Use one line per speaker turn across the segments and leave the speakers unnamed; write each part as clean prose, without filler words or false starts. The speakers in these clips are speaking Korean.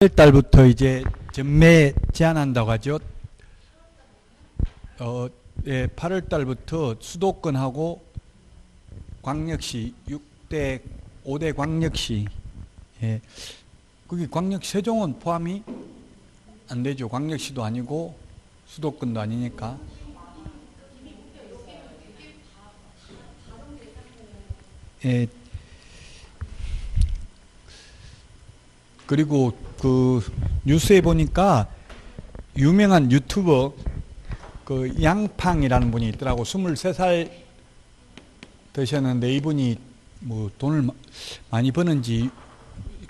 달부터 이제 전매 제한한다고 하죠. 8월 달부터 수도권하고 광역시 6대 5대 광역시, 거기 광역시 세종은 포함이 안 되죠. 광역시도 아니고 수도권도 아니니까. 그리고 그 뉴스에 보니까 유명한 유튜버 그 양팡이라는 분이 있더라고. 23살 되셨는데 이분이 뭐 돈을 많이 버는지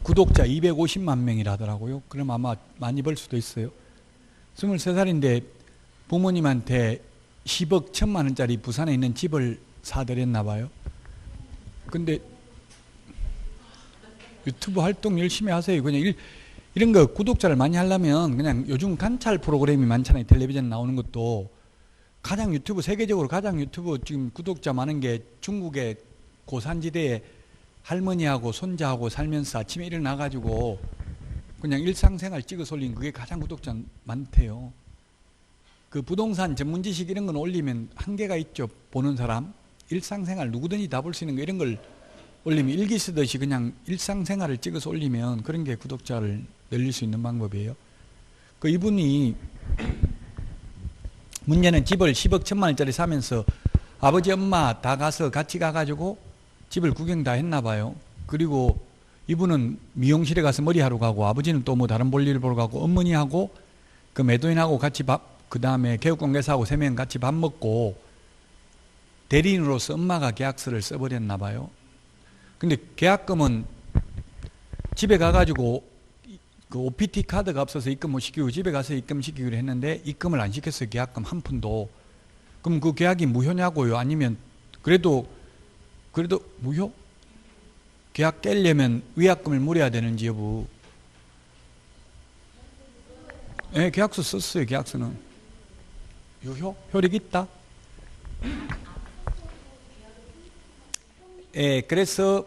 구독자 250만 명이라더라고요. 그럼 아마 많이 벌 수도 있어요. 23살인데 부모님한테 10억 1천만 원짜리 부산에 있는 집을 사드렸나 봐요. 근데 유튜브 활동 열심히 하세요. 그냥 이런 거 구독자를 많이 하려면 그냥 요즘 관찰 프로그램이 많잖아요. 텔레비전 나오는 것도 가장 유튜브, 세계적으로 가장 유튜브 지금 구독자 많은 게 중국의 고산지대에 할머니하고 손자하고 살면서 아침에 일어나가지고 그냥 일상생활 찍어서 올린 그게 가장 구독자 많대요. 그 부동산 전문 지식 이런 건 올리면 한계가 있죠. 보는 사람. 일상생활 누구든지 다 볼 수 있는 거 이런 걸 올리면 일기 쓰듯이 그냥 일상생활을 찍어서 올리면 그런 게 구독자를 늘릴 수 있는 방법이에요. 그 이분이 문제는 집을 10억 1천만 원짜리 사면서 아버지 엄마 다 가서 같이 가가지고 집을 구경 다 했나 봐요. 그리고 이분은 미용실에 가서 머리하러 가고 아버지는 또 뭐 다른 볼일 보러 가고 어머니하고 그 매도인하고 같이 그 다음에 개업공개사하고 3명 같이 밥 먹고 대리인으로서 엄마가 계약서를 써버렸나 봐요. 근데 계약금은 집에 가가지고 그 OPT 카드가 없어서 입금 못 시키고 집에 가서 입금시키기로 했는데 입금을 안 시켰어요. 계약금 한 푼도. 그럼 그 계약이 무효냐고요? 아니면 그래도 무효? 계약 깨려면 위약금을 물어야 되는지 여부. 네, 계약서 썼어요. 계약서는. 유효? 효력 있다? 그래서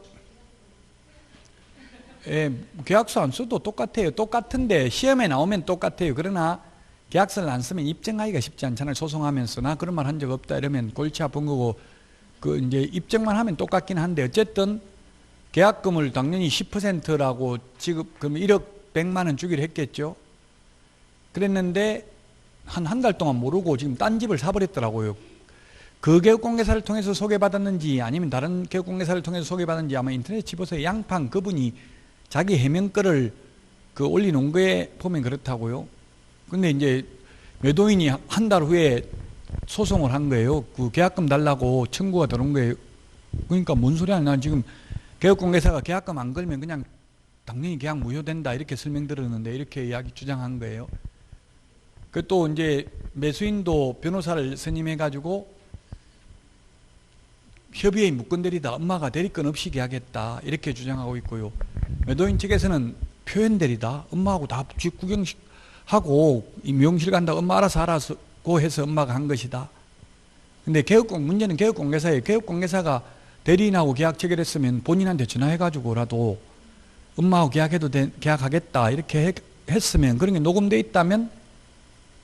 계약서 안 써도 똑같아요. 똑같은데 시험에 나오면 똑같아요. 그러나 계약서를 안 쓰면 입증하기가 쉽지 않잖아요. 소송하면서 나 그런 말 한 적 없다 이러면 골치 아픈 거고 그 이제 입증만 하면 똑같긴 한데 어쨌든 계약금을 당연히 10%라고 지급 그러면 1억 100만 원 주기로 했겠죠. 그랬는데 한 달 동안 모르고 지금 딴 집을 사버렸더라고요. 그 개업공개사를 통해서 소개받았는지 아니면 다른 개업공개사를 통해서 소개받았는지 아마 인터넷 집어서 양팡 그분이 자기 해명글을 그 올려놓은 거에 보면 그렇다고요. 근데 이제 매도인이 한 달 후에 소송을 한 거예요. 그 계약금 달라고 청구가 들어온 거예요. 그러니까 뭔 소리야. 난 지금 개업공개사가 계약금 안 걸면 그냥 당연히 계약 무효된다 이렇게 설명 들었는데 이렇게 이야기 주장한 거예요. 그 또 이제 매수인도 변호사를 선임해가지고 협의에 묶은대리다. 엄마가 대리권 없이 계약했다. 이렇게 주장하고 있고요. 매도인 측에서는 표현대리다. 엄마하고 다 집 구경하고 미용실 간다고 엄마 알아서 하라고 해서 엄마가 한 것이다. 근데 문제는 개업공개사예요. 개업공개사가 대리인하고 계약 체결했으면 본인한테 전화해가지고라도 엄마하고 계약하겠다. 이렇게 했으면 그런 게 녹음되어 있다면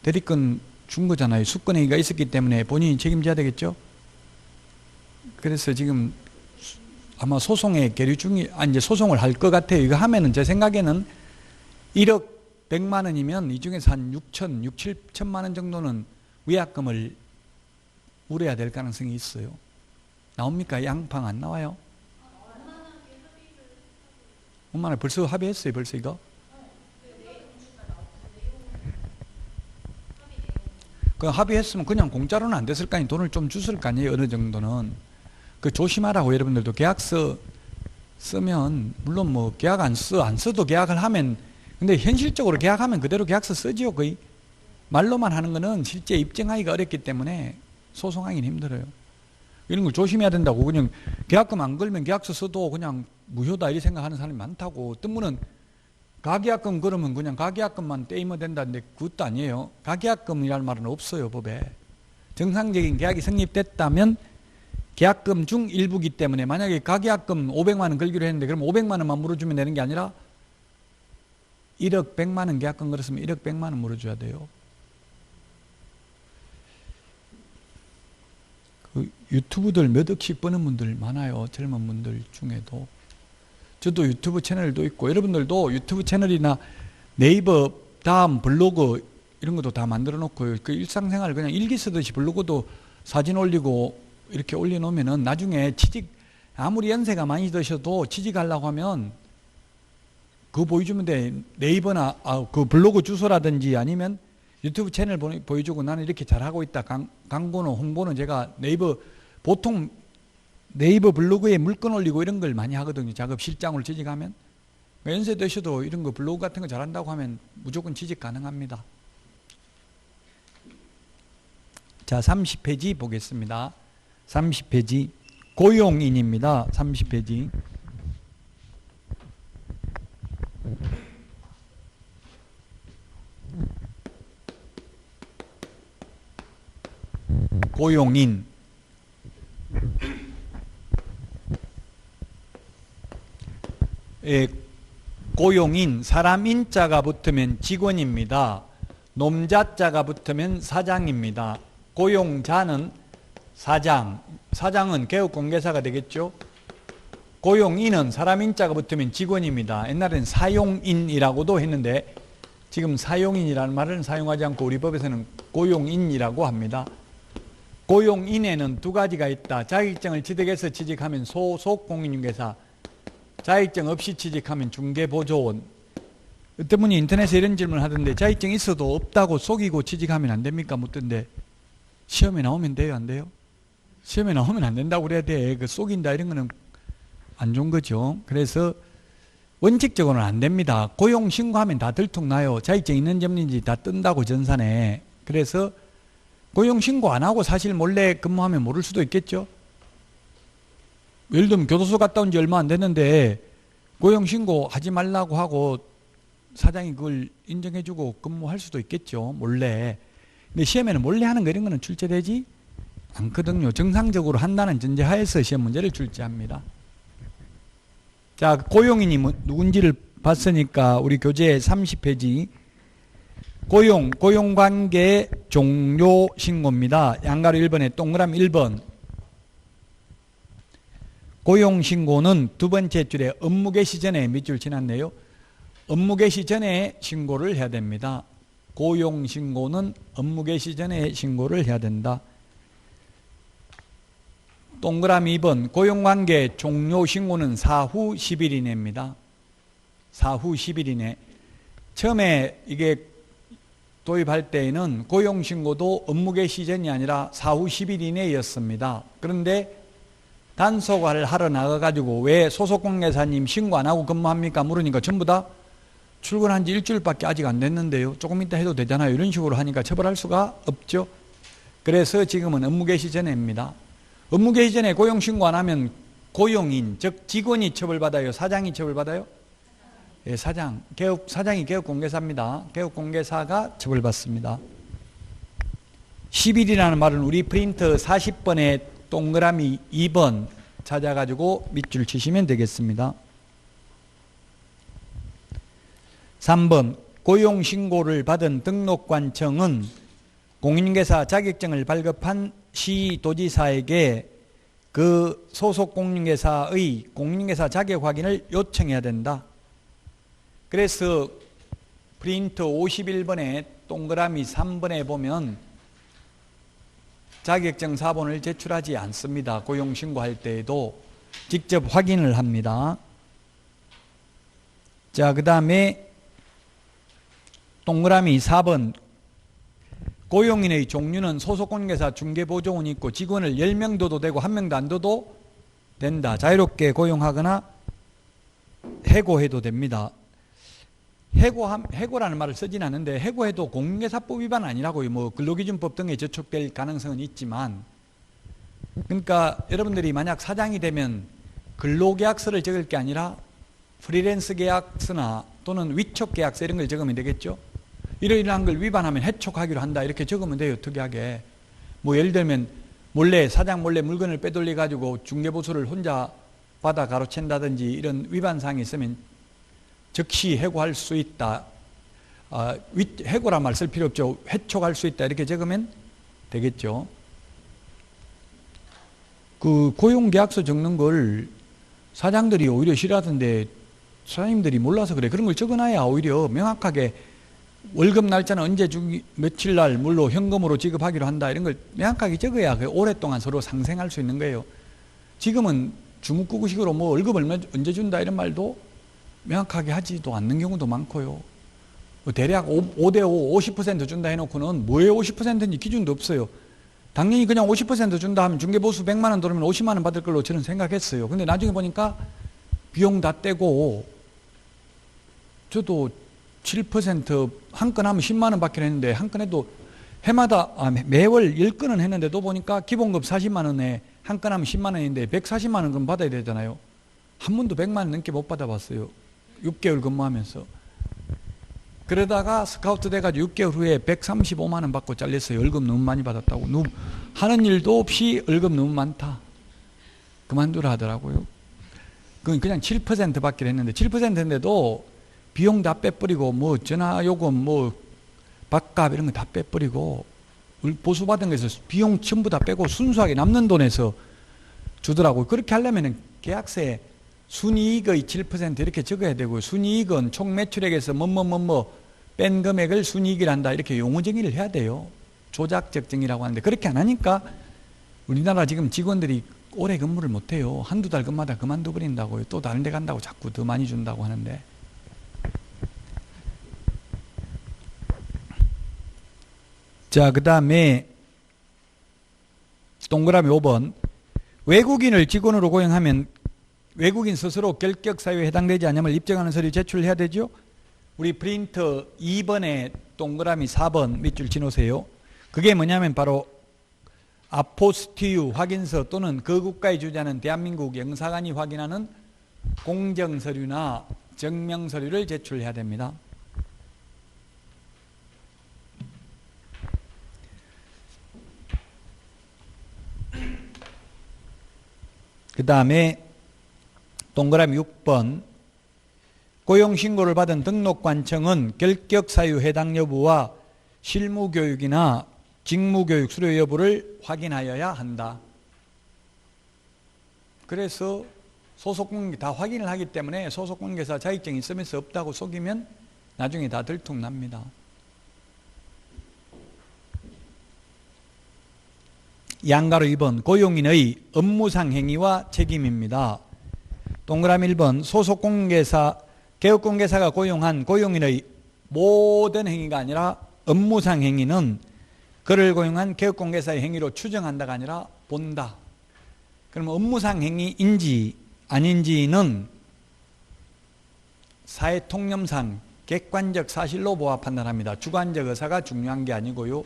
대리권 준 거잖아요. 수권행위가 있었기 때문에 본인이 책임져야 되겠죠. 그래서 지금 아마 소송에 계류 이제 소송을 할 것 같아요. 이거 하면은 제 생각에는 1억 100만 원이면 이 중에서 한 6, 7천만 원 정도는 위약금을 물어야 될 가능성이 있어요. 나옵니까? 양팡 안 나와요? 엄마는 벌써 합의했어요. 벌써 이거? 그 합의했으면 그냥 공짜로는 안 됐을 거 아니에요. 돈을 좀 줬을 거 아니에요. 어느 정도는. 그 조심하라고 여러분들도 계약서 쓰면 물론 뭐 계약 안 써도 계약을 하면 근데 현실적으로 계약하면 그대로 계약서 쓰지요. 거의 말로만 하는 거는 실제 입증하기가 어렵기 때문에 소송하기는 힘들어요. 이런 걸 조심해야 된다고. 그냥 계약금 안 걸면 계약서 써도 그냥 무효다 이렇게 생각하는 사람이 많다고. 뜬문은 가계약금 그러면 그냥 가계약금만 떼이면 된다는데 그것도 아니에요. 가계약금이라는 말은 없어요. 법에. 정상적인 계약이 성립됐다면 계약금 중 일부기 때문에 만약에 가계약금 500만 원 걸기로 했는데 그럼 500만 원만 물어주면 되는 게 아니라 1억 100만 원 계약금 걸었으면 1억 100만 원 물어줘야 돼요. 그 유튜브들 몇 억씩 버는 분들 많아요. 젊은 분들 중에도. 저도 유튜브 채널도 있고, 여러분들도 유튜브 채널이나 네이버 다음 블로그 이런 것도 다 만들어 놓고, 그 일상생활 그냥 일기 쓰듯이 블로그도 사진 올리고 이렇게 올려놓으면은 나중에 취직, 아무리 연세가 많이 드셔도 취직하려고 하면 그거 보여주면 돼. 네이버나 그 블로그 주소라든지 아니면 유튜브 채널 보여주고 나는 이렇게 잘하고 있다. 광고는 홍보는 제가 보통 네이버 블로그에 물건 올리고 이런 걸 많이 하거든요. 작업 실장으로 취직하면. 연세 드셔도 이런 거 블로그 같은 거 잘한다고 하면 무조건 취직 가능합니다. 자, 30페이지 보겠습니다. 30페이지. 고용인입니다. 30페이지. 고용인. 고용인, 사람 인자가 붙으면 직원입니다. 놈자자가 붙으면 사장입니다. 고용자는 사장, 사장은 개업공개사가 되겠죠. 고용인은 사람 인자가 붙으면 직원입니다. 옛날엔 사용인이라고도 했는데 지금 사용인이라는 말을 사용하지 않고 우리 법에서는 고용인이라고 합니다. 고용인에는 두 가지가 있다. 자격증을 취득해서 취직하면 소속공인중개사, 자격증 없이 취직하면 중개보조원. 어떤 분이 인터넷에 이런 질문을 하던데 자격증 있어도 없다고 속이고 취직하면 안 됩니까? 묻던데 시험에 나오면 돼요? 안 돼요? 시험에 나오면 안 된다고 그래야 돼. 그 속인다 이런 거는 안 좋은 거죠. 그래서 원칙적으로는 안 됩니다. 고용신고하면 다 들통나요. 자격증 있는지 없는지 다 뜬다고 전산에. 그래서 고용신고 안 하고 사실 몰래 근무하면 모를 수도 있겠죠. 예를 들면 교도소 갔다 온 지 얼마 안 됐는데 고용신고 하지 말라고 하고 사장이 그걸 인정해주고 근무할 수도 있겠죠. 몰래. 근데 시험에는 몰래 하는 거 이런 거는 출제되지 않거든요. 정상적으로 한다는 전제하에서 시험 문제를 출제합니다. 자, 고용인이 누군지를 봤으니까 우리 교재 30페이지. 고용관계 종료 신고입니다. 양가로 1번에 동그라미 1번. 고용신고는 두 번째 줄에 업무 개시 전에 밑줄 지났네요. 업무 개시 전에 신고를 해야 됩니다. 고용신고는 업무 개시 전에 신고를 해야 된다. 동그라미 2번. 고용관계 종료 신고는 사후 10일 이내입니다. 사후 10일 이내. 처음에 이게 도입할 때에는 고용신고도 업무 개시 전이 아니라 사후 10일 이내였습니다. 그런데 단속을 하러 나가가지고 왜 소속공개사님 신고 안 하고 근무합니까? 물으니까 전부 다 출근한 지 일주일밖에 아직 안 됐는데요. 조금 이따 해도 되잖아요. 이런 식으로 하니까 처벌할 수가 없죠. 그래서 지금은 업무 개시 전에입니다. 업무 개시 전에 고용신고 안 하면 고용인, 즉 직원이 처벌받아요? 사장이 처벌받아요? 예, 사장이 개업공개사입니다. 개업공개사가 처벌받습니다. 10일이라는 말은 우리 프린터 40번에 동그라미 2번 찾아가지고 밑줄 치시면 되겠습니다. 3번. 고용신고를 받은 등록관청은 공인중개사 자격증을 발급한 시도지사에게 그 소속 공인중개사의 공인중개사 자격 확인을 요청해야 된다. 그래서 프린트 51번에 동그라미 3번에 보면 자격증 사본을 제출하지 않습니다. 고용신고할 때에도 직접 확인을 합니다. 자, 그 다음에 동그라미 4번. 고용인의 종류는 소속공인중개사 중개보조원이 있고 직원을 10명 둬도 되고 1명도 안 둬도 된다. 자유롭게 고용하거나 해고해도 됩니다. 해고라는 말을 쓰진 않는데 해고해도 공인중개사법 위반 아니라고요. 뭐 근로기준법 등에 저촉될 가능성은 있지만, 그러니까 여러분들이 만약 사장이 되면 근로계약서를 적을 게 아니라 프리랜서 계약서나 또는 위촉 계약서 이런 걸 적으면 되겠죠. 이러이러한 걸 위반하면 해촉하기로 한다 이렇게 적으면 돼요. 특이하게. 뭐 예를 들면 사장 몰래 물건을 빼돌려 가지고 중개보수를 혼자 받아 가로챈다든지 이런 위반사항이 있으면 즉시 해고할 수 있다. 해고란 말 쓸 필요 없죠. 회촉할 수 있다. 이렇게 적으면 되겠죠. 그 고용계약서 적는 걸 사장들이 오히려 싫어하던데 사장님들이 몰라서 그래. 그런 걸 적어놔야 오히려 명확하게 월급 날짜는 언제 주기, 며칠 날 물로 현금으로 지급하기로 한다. 이런 걸 명확하게 적어야 오랫동안 서로 상생할 수 있는 거예요. 지금은 주묵구구식으로 뭐 월급 얼마 언제 준다 이런 말도 명확하게 하지도 않는 경우도 많고요. 대략 5대5 50% 준다 해놓고는 뭐에 50%인지 기준도 없어요. 당연히 그냥 50% 준다 하면 중개보수 100만 원 들으면 50만 원 받을 걸로 저는 생각했어요. 근데 나중에 보니까 비용 다 떼고 저도 7% 한 건 하면 10만 원 받기로 했는데 한 건 해도 해마다 매월 10건은 했는데도 보니까 기본급 40만 원에 한 건 하면 10만 원인데 140만 원 그럼 받아야 되잖아요. 한 번도 100만 원 넘게 못 받아봤어요. 6개월 근무하면서. 그러다가 스카우트 돼가지고 6개월 후에 135만 원 받고 잘렸어요. 월급 너무 많이 받았다고. 하는 일도 없이 월급 너무 많다. 그만두라 하더라고요. 그건 그냥 7% 받기로 했는데 7%인데도 비용 다 빼버리고 뭐 전화요금 뭐 밥값 이런 거 다 빼버리고 보수받은 것에서 비용 전부 다 빼고 순수하게 남는 돈에서 주더라고요. 그렇게 하려면 계약서에 순이익의 7% 이렇게 적어야 되고요. 순이익은 총 매출액에서 뺀 금액을 순이익이란다. 이렇게 용어 정의를 해야 돼요. 조작적 정의라고 하는데 그렇게 안 하니까 우리나라 지금 직원들이 오래 근무를 못해요. 한두 달 근무하다 그만둬 버린다고요. 또 다른 데 간다고 자꾸 더 많이 준다고 하는데. 자, 그 다음에 동그라미 5번. 외국인을 직원으로 고용하면 외국인 스스로 결격 사유에 해당되지 않음을 입증하는 서류 제출해야 되죠. 우리 프린터 2번에 동그라미 4번 밑줄 치놓으세요. 그게 뭐냐면 바로 아포스티유 확인서 또는 그 국가의 주재하는 대한민국 영사관이 확인하는 공정서류나 증명서류를 제출해야 됩니다. 그 다음에 동그라미 6번. 고용신고를 받은 등록관청은 결격사유 해당 여부와 실무교육이나 직무교육 수료 여부를 확인하여야 한다. 그래서 소속공개 다 확인을 하기 때문에 소속공개사 자격증이 있으면서 없다고 속이면 나중에 다 들통납니다. 양가로 2번. 고용인의 업무상 행위와 책임입니다. 동그라미 1번. 소속공개사 개업공개사가 고용한 고용인의 모든 행위가 아니라 업무상 행위는 그를 고용한 개업공개사의 행위로 추정한다가 아니라 본다. 그러면 업무상 행위인지 아닌지는 사회통념상 객관적 사실로 보아 판단합니다. 주관적 의사가 중요한 게 아니고요.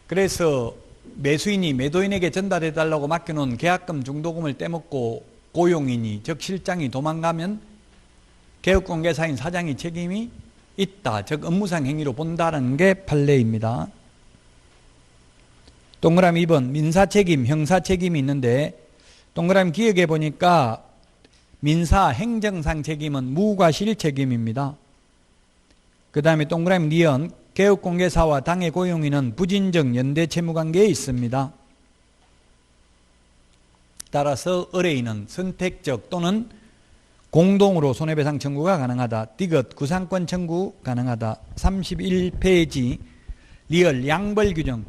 그래서 매수인이 매도인에게 전달해달라고 맡겨놓은 계약금 중도금을 떼먹고 고용인이 즉 실장이 도망가면 개업공개사인 사장이 책임이 있다. 즉 업무상 행위로 본다는 게 판례입니다. 동그라미 2번. 민사책임, 형사책임이 있는데 동그라미 기억해 보니까 민사 행정상 책임은 무과실 책임입니다. 그 다음에 동그라미 니은. 개업공개사와 당해 고용인은 부진적 연대 채무관계에 있습니다. 따라서 의뢰인은 선택적 또는 공동으로 손해배상 청구가 가능하다. 디귿 구상권 청구 가능하다. 31페이지 리얼 양벌규정.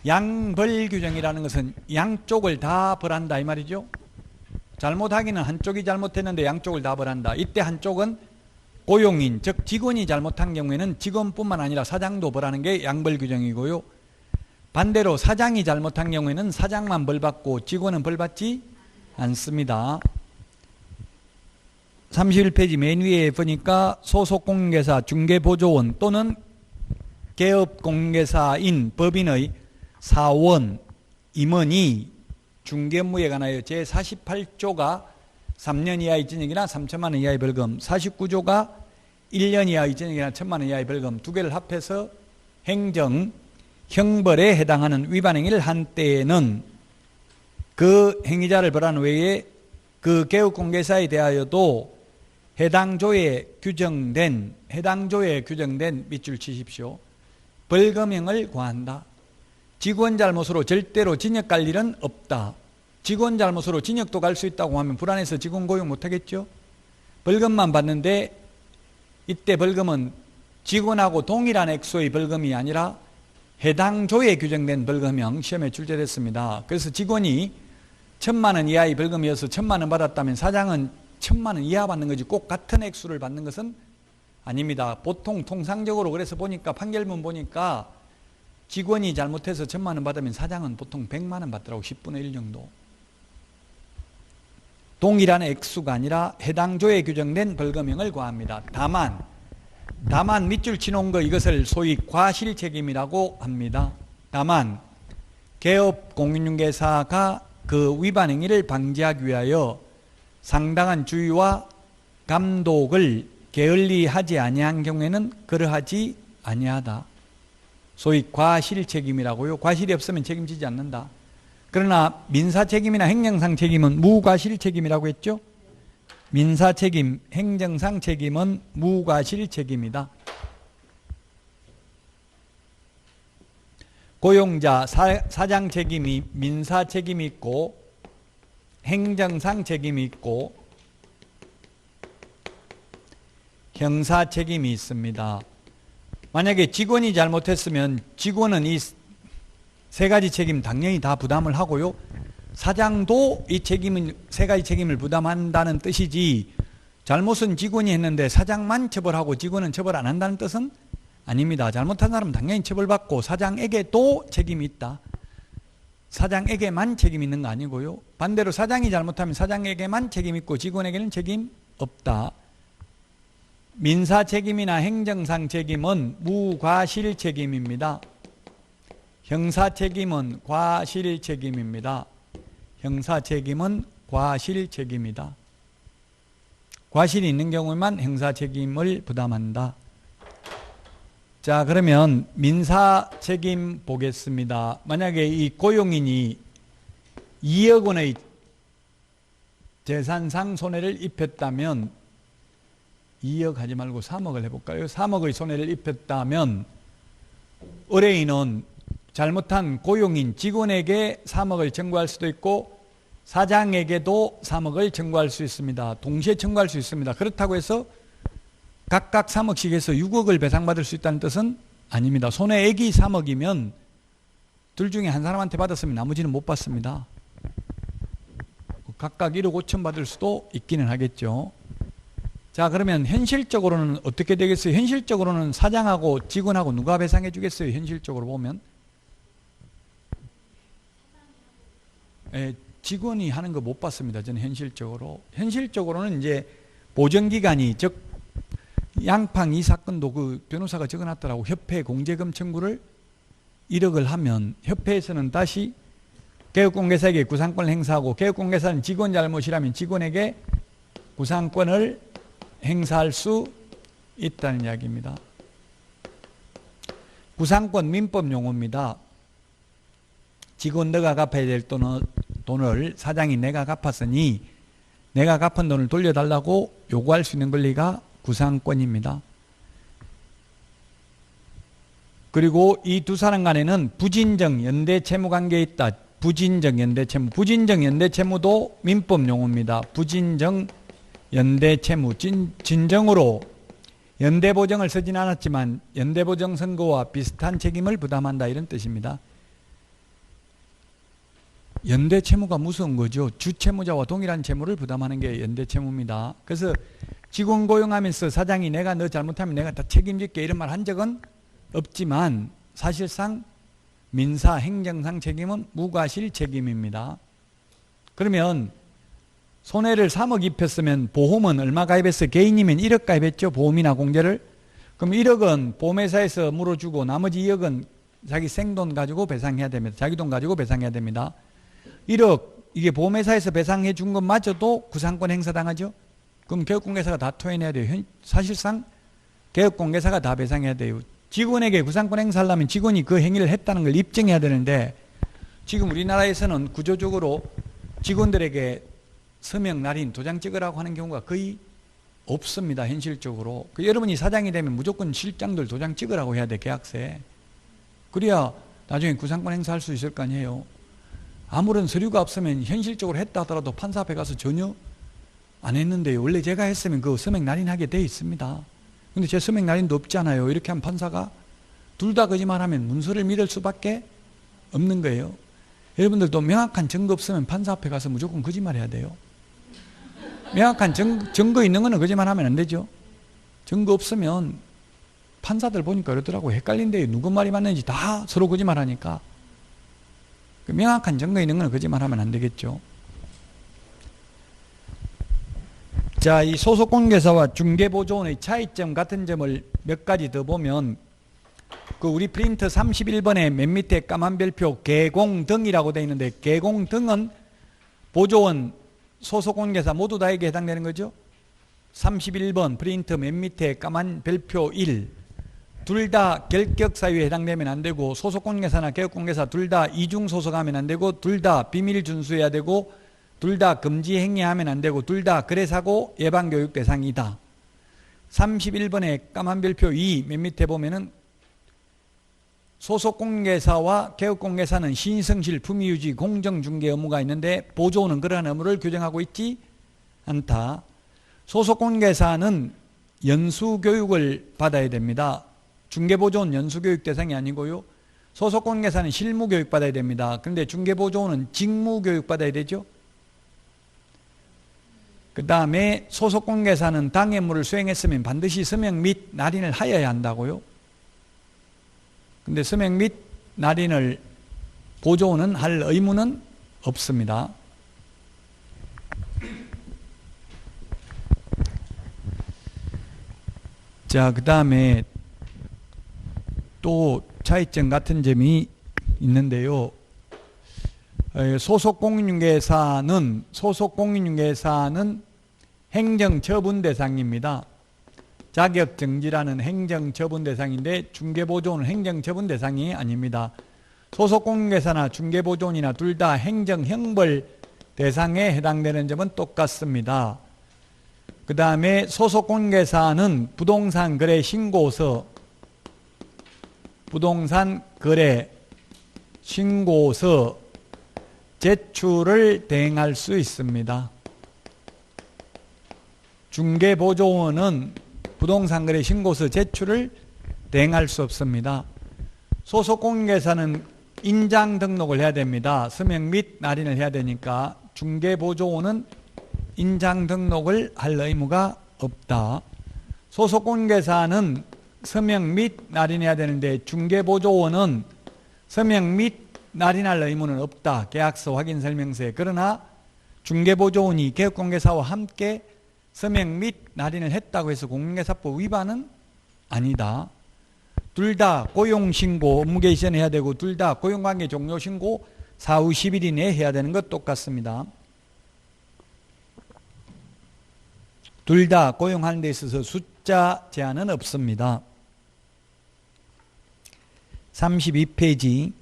양벌규정이라는 것은 양쪽을 다 벌한다 이 말이죠. 잘못하기는 한쪽이 잘못했는데 양쪽을 다 벌한다. 이때 한쪽은 고용인 즉 직원이 잘못한 경우에는 직원뿐만 아니라 사장도 벌하는 게 양벌규정이고요. 반대로 사장이 잘못한 경우에는 사장만 벌받고 직원은 벌받지 않습니다. 31페이지 맨 위에 보니까 소속공개사, 중개보조원 또는 개업공개사인 법인의 사원, 임원이 중개업무에 관하여 제48조가 3년 이하의 징역이나 3천만 원 이하의 벌금, 49조가 1년 이하의 징역이나 1천만 원 이하의 벌금 두 개를 합해서 행정, 형벌에 해당하는 위반 행위를 한 때에는 그 행위자를 벌한 외에 그 개업공개사에 대하여도 해당 조에 규정된 밑줄 치십시오. 벌금형을 과한다. 직원 잘못으로 절대로 징역 갈 일은 없다. 직원 잘못으로 징역도 갈 수 있다고 하면 불안해서 직원 고용 못하겠죠. 벌금만 받는데 이때 벌금은 직원하고 동일한 액수의 벌금이 아니라 해당 조에 규정된 벌금형 시험에 출제됐습니다. 그래서 직원이 1,000만 원 이하의 벌금이어서 1,000만 원 받았다면 사장은 1,000만 원 이하 받는 거지 꼭 같은 액수를 받는 것은 아닙니다. 보통 통상적으로 그래서 보니까 판결문 보니까 직원이 잘못해서 1,000만 원 받으면 사장은 보통 100만 원 받더라고. 10분의 1 정도. 동일한 액수가 아니라 해당 조에 규정된 벌금형을 과합니다. 다만 밑줄 치놓은 거 이것을 소위 과실책임이라고 합니다. 다만 개업 공인중개사가 그 위반 행위를 방지하기 위하여 상당한 주의와 감독을 게을리하지 아니한 경우에는 그러하지 아니하다. 소위 과실책임이라고요. 과실이 없으면 책임지지 않는다. 그러나 민사책임이나 행정상 책임은 무과실책임이라고 했죠. 민사책임, 행정상 책임은 무과실책임이다. 고용자, 사장 책임이 민사 책임이 있고 행정상 책임이 있고 형사 책임이 있습니다. 만약에 직원이 잘못했으면 직원은 이 세 가지 책임 당연히 다 부담을 하고요. 사장도 이 책임은 세 가지 책임을 부담한다는 뜻이지 잘못은 직원이 했는데 사장만 처벌하고 직원은 처벌 안 한다는 뜻은 아닙니다. 잘못한 사람은 당연히 처벌받고 사장에게도 책임이 있다. 사장에게만 책임 있는 거 아니고요. 반대로 사장이 잘못하면 사장에게만 책임 있고 직원에게는 책임 없다. 민사 책임이나 행정상 책임은 무과실 책임입니다. 형사 책임은 과실 책임입니다. 형사 책임은 과실 책임이다. 과실이 있는 경우에만 형사 책임을 부담한다. 자, 그러면 민사 책임 보겠습니다. 만약에 이 고용인이 2억 원의 재산상 손해를 입혔다면 2억 하지 말고 3억을 해볼까요? 3억의 손해를 입혔다면 의뢰인은 잘못한 고용인 직원에게 3억을 청구할 수도 있고 사장에게도 3억을 청구할 수 있습니다. 동시에 청구할 수 있습니다. 그렇다고 해서 각각 3억씩 해서 6억을 배상받을 수 있다는 뜻은 아닙니다. 손해액이 3억이면 둘 중에 한 사람한테 받았으면 나머지는 못 받습니다. 각각 1억 5천 받을 수도 있기는 하겠죠. 자, 그러면 현실적으로는 어떻게 되겠어요? 현실적으로는 사장하고 직원하고 누가 배상해 주겠어요? 현실적으로 보면 직원이 하는 거 못 받습니다. 저는 현실적으로는 이제 보전기간이 즉 양팡 이 사건도 그 변호사가 적어놨더라고. 협회 공제금 청구를 1억을 하면 협회에서는 다시 개업공개사에게 구상권을 행사하고 개업공개사는 직원 잘못이라면 직원에게 구상권을 행사할 수 있다는 이야기입니다. 구상권 민법 용어입니다. 직원 너가 갚아야 될 돈을 사장이 내가 갚았으니 내가 갚은 돈을 돌려달라고 요구할 수 있는 권리가 구상권입니다. 그리고 이 두 사람 간에는 부진정 연대 채무 관계에 있다. 부진정 연대 채무. 부진정 연대 채무도 민법 용어입니다. 부진정 연대 채무. 진정으로 연대 보정을 쓰진 않았지만 연대 보정 선고와 비슷한 책임을 부담한다 이런 뜻입니다. 연대 채무가 무서운 거죠. 주채무자와 동일한 채무를 부담하는 게 연대 채무입니다. 그래서 직원 고용하면서 사장이 내가 너 잘못하면 내가 다 책임질게 이런 말 한 적은 없지만 사실상 민사 행정상 책임은 무과실 책임입니다. 그러면 손해를 3억 입혔으면 보험은 얼마 가입했어요? 개인이면 1억 가입했죠. 보험이나 공제를. 그럼 1억은 보험회사에서 물어주고 나머지 2억은 자기 생돈 가지고 배상해야 됩니다. 자기 돈 가지고 배상해야 됩니다. 1억 이게 보험회사에서 배상해 준 것마저도 구상권 행사당하죠. 그럼 개업공개사가 다 토해내야 돼요. 사실상 개업공개사가 다 배상해야 돼요. 직원에게 구상권 행사하려면 직원이 그 행위를 했다는 걸 입증해야 되는데 지금 우리나라에서는 구조적으로 직원들에게 서명 날인 도장 찍으라고 하는 경우가 거의 없습니다. 현실적으로. 여러분이 사장이 되면 무조건 실장들 도장 찍으라고 해야 돼, 계약서에. 그래야 나중에 구상권 행사할 수 있을 거 아니에요. 아무런 서류가 없으면 현실적으로 했다 하더라도 판사 앞에 가서 전혀 안 했는데요. 원래 제가 했으면 그 서명 날인하게 돼 있습니다. 근데 제 서명 날인도 없잖아요. 이렇게 한 판사가 둘 다 거짓말하면 문서를 믿을 수밖에 없는 거예요. 여러분들도 명확한 증거 없으면 판사 앞에 가서 무조건 거짓말해야 돼요. 명확한 증거 있는 거는 거짓말하면 안 되죠. 증거 없으면 판사들 보니까 그러더라고요. 헷갈린대요. 누구 말이 맞는지 다 서로 거짓말하니까. 명확한 증거 있는 거는 거짓말하면 안 되겠죠. 자, 이 소속공개사와 중개보조원의 차이점 같은 점을 몇 가지 더 보면, 우리 프린트 31번에 맨 밑에 까만 별표 개공등이라고 되어 있는데, 개공등은 보조원, 소속공개사 모두 다에게 해당되는 거죠. 31번 프린트 맨 밑에 까만 별표 1, 둘 다 결격사유에 해당되면 안 되고, 소속공개사나 개업공개사 둘 다 이중소속하면 안 되고, 둘 다 비밀 준수해야 되고, 둘 다 금지 행위하면 안 되고, 둘 다 거래사고 예방교육 대상이다. 31번에 까만 별표 2 맨 밑에 보면은 소속공개사와 개업공개사는 신성실 품위유지 공정중개 의무가 있는데 보조원은 그러한 의무를 규정하고 있지 않다. 소속공개사는 연수교육을 받아야 됩니다. 중개보조원 연수교육 대상이 아니고요. 소속공개사는 실무교육 받아야 됩니다. 그런데 중개보조원은 직무교육 받아야 되죠. 그 다음에 소속공개사는 당의 의무를 수행했으면 반드시 서명 및 날인을 하여야 한다고요. 근데 서명 및 날인을 보조원은 할 의무는 없습니다. 자, 그 다음에 또 차이점 같은 점이 있는데요. 소속공인중개사는 행정처분 대상입니다. 자격정지라는 행정처분 대상인데 중개보조원은 행정처분 대상이 아닙니다. 소속공인중개사나 중개보조원이나 둘 다 행정형벌 대상에 해당되는 점은 똑같습니다. 그 다음에 소속공인중개사는 부동산 거래 신고서 제출을 대행할 수 있습니다. 중개보조원은 부동산거래 신고서 제출을 대행할 수 없습니다. 소속공인중개사는 인장 등록을 해야 됩니다. 서명 및 날인을 해야 되니까. 중개보조원은 인장 등록을 할 의무가 없다. 소속공인중개사는 서명 및 날인해야 되는데 중개보조원은 서명 및 날인할 의무는 없다. 계약서 확인설명서에. 그러나 중개보조원이 개업공개사와 함께 서명 및 날인을 했다고 해서 공인중개사법 위반은 아니다. 둘 다 고용신고 업무개시 전에 해야 되고, 둘 다 고용관계 종료신고 사후 10일 이내에 해야 되는 것 똑같습니다. 둘 다 고용하는 데 있어서 숫자 제한은 없습니다. 32페이지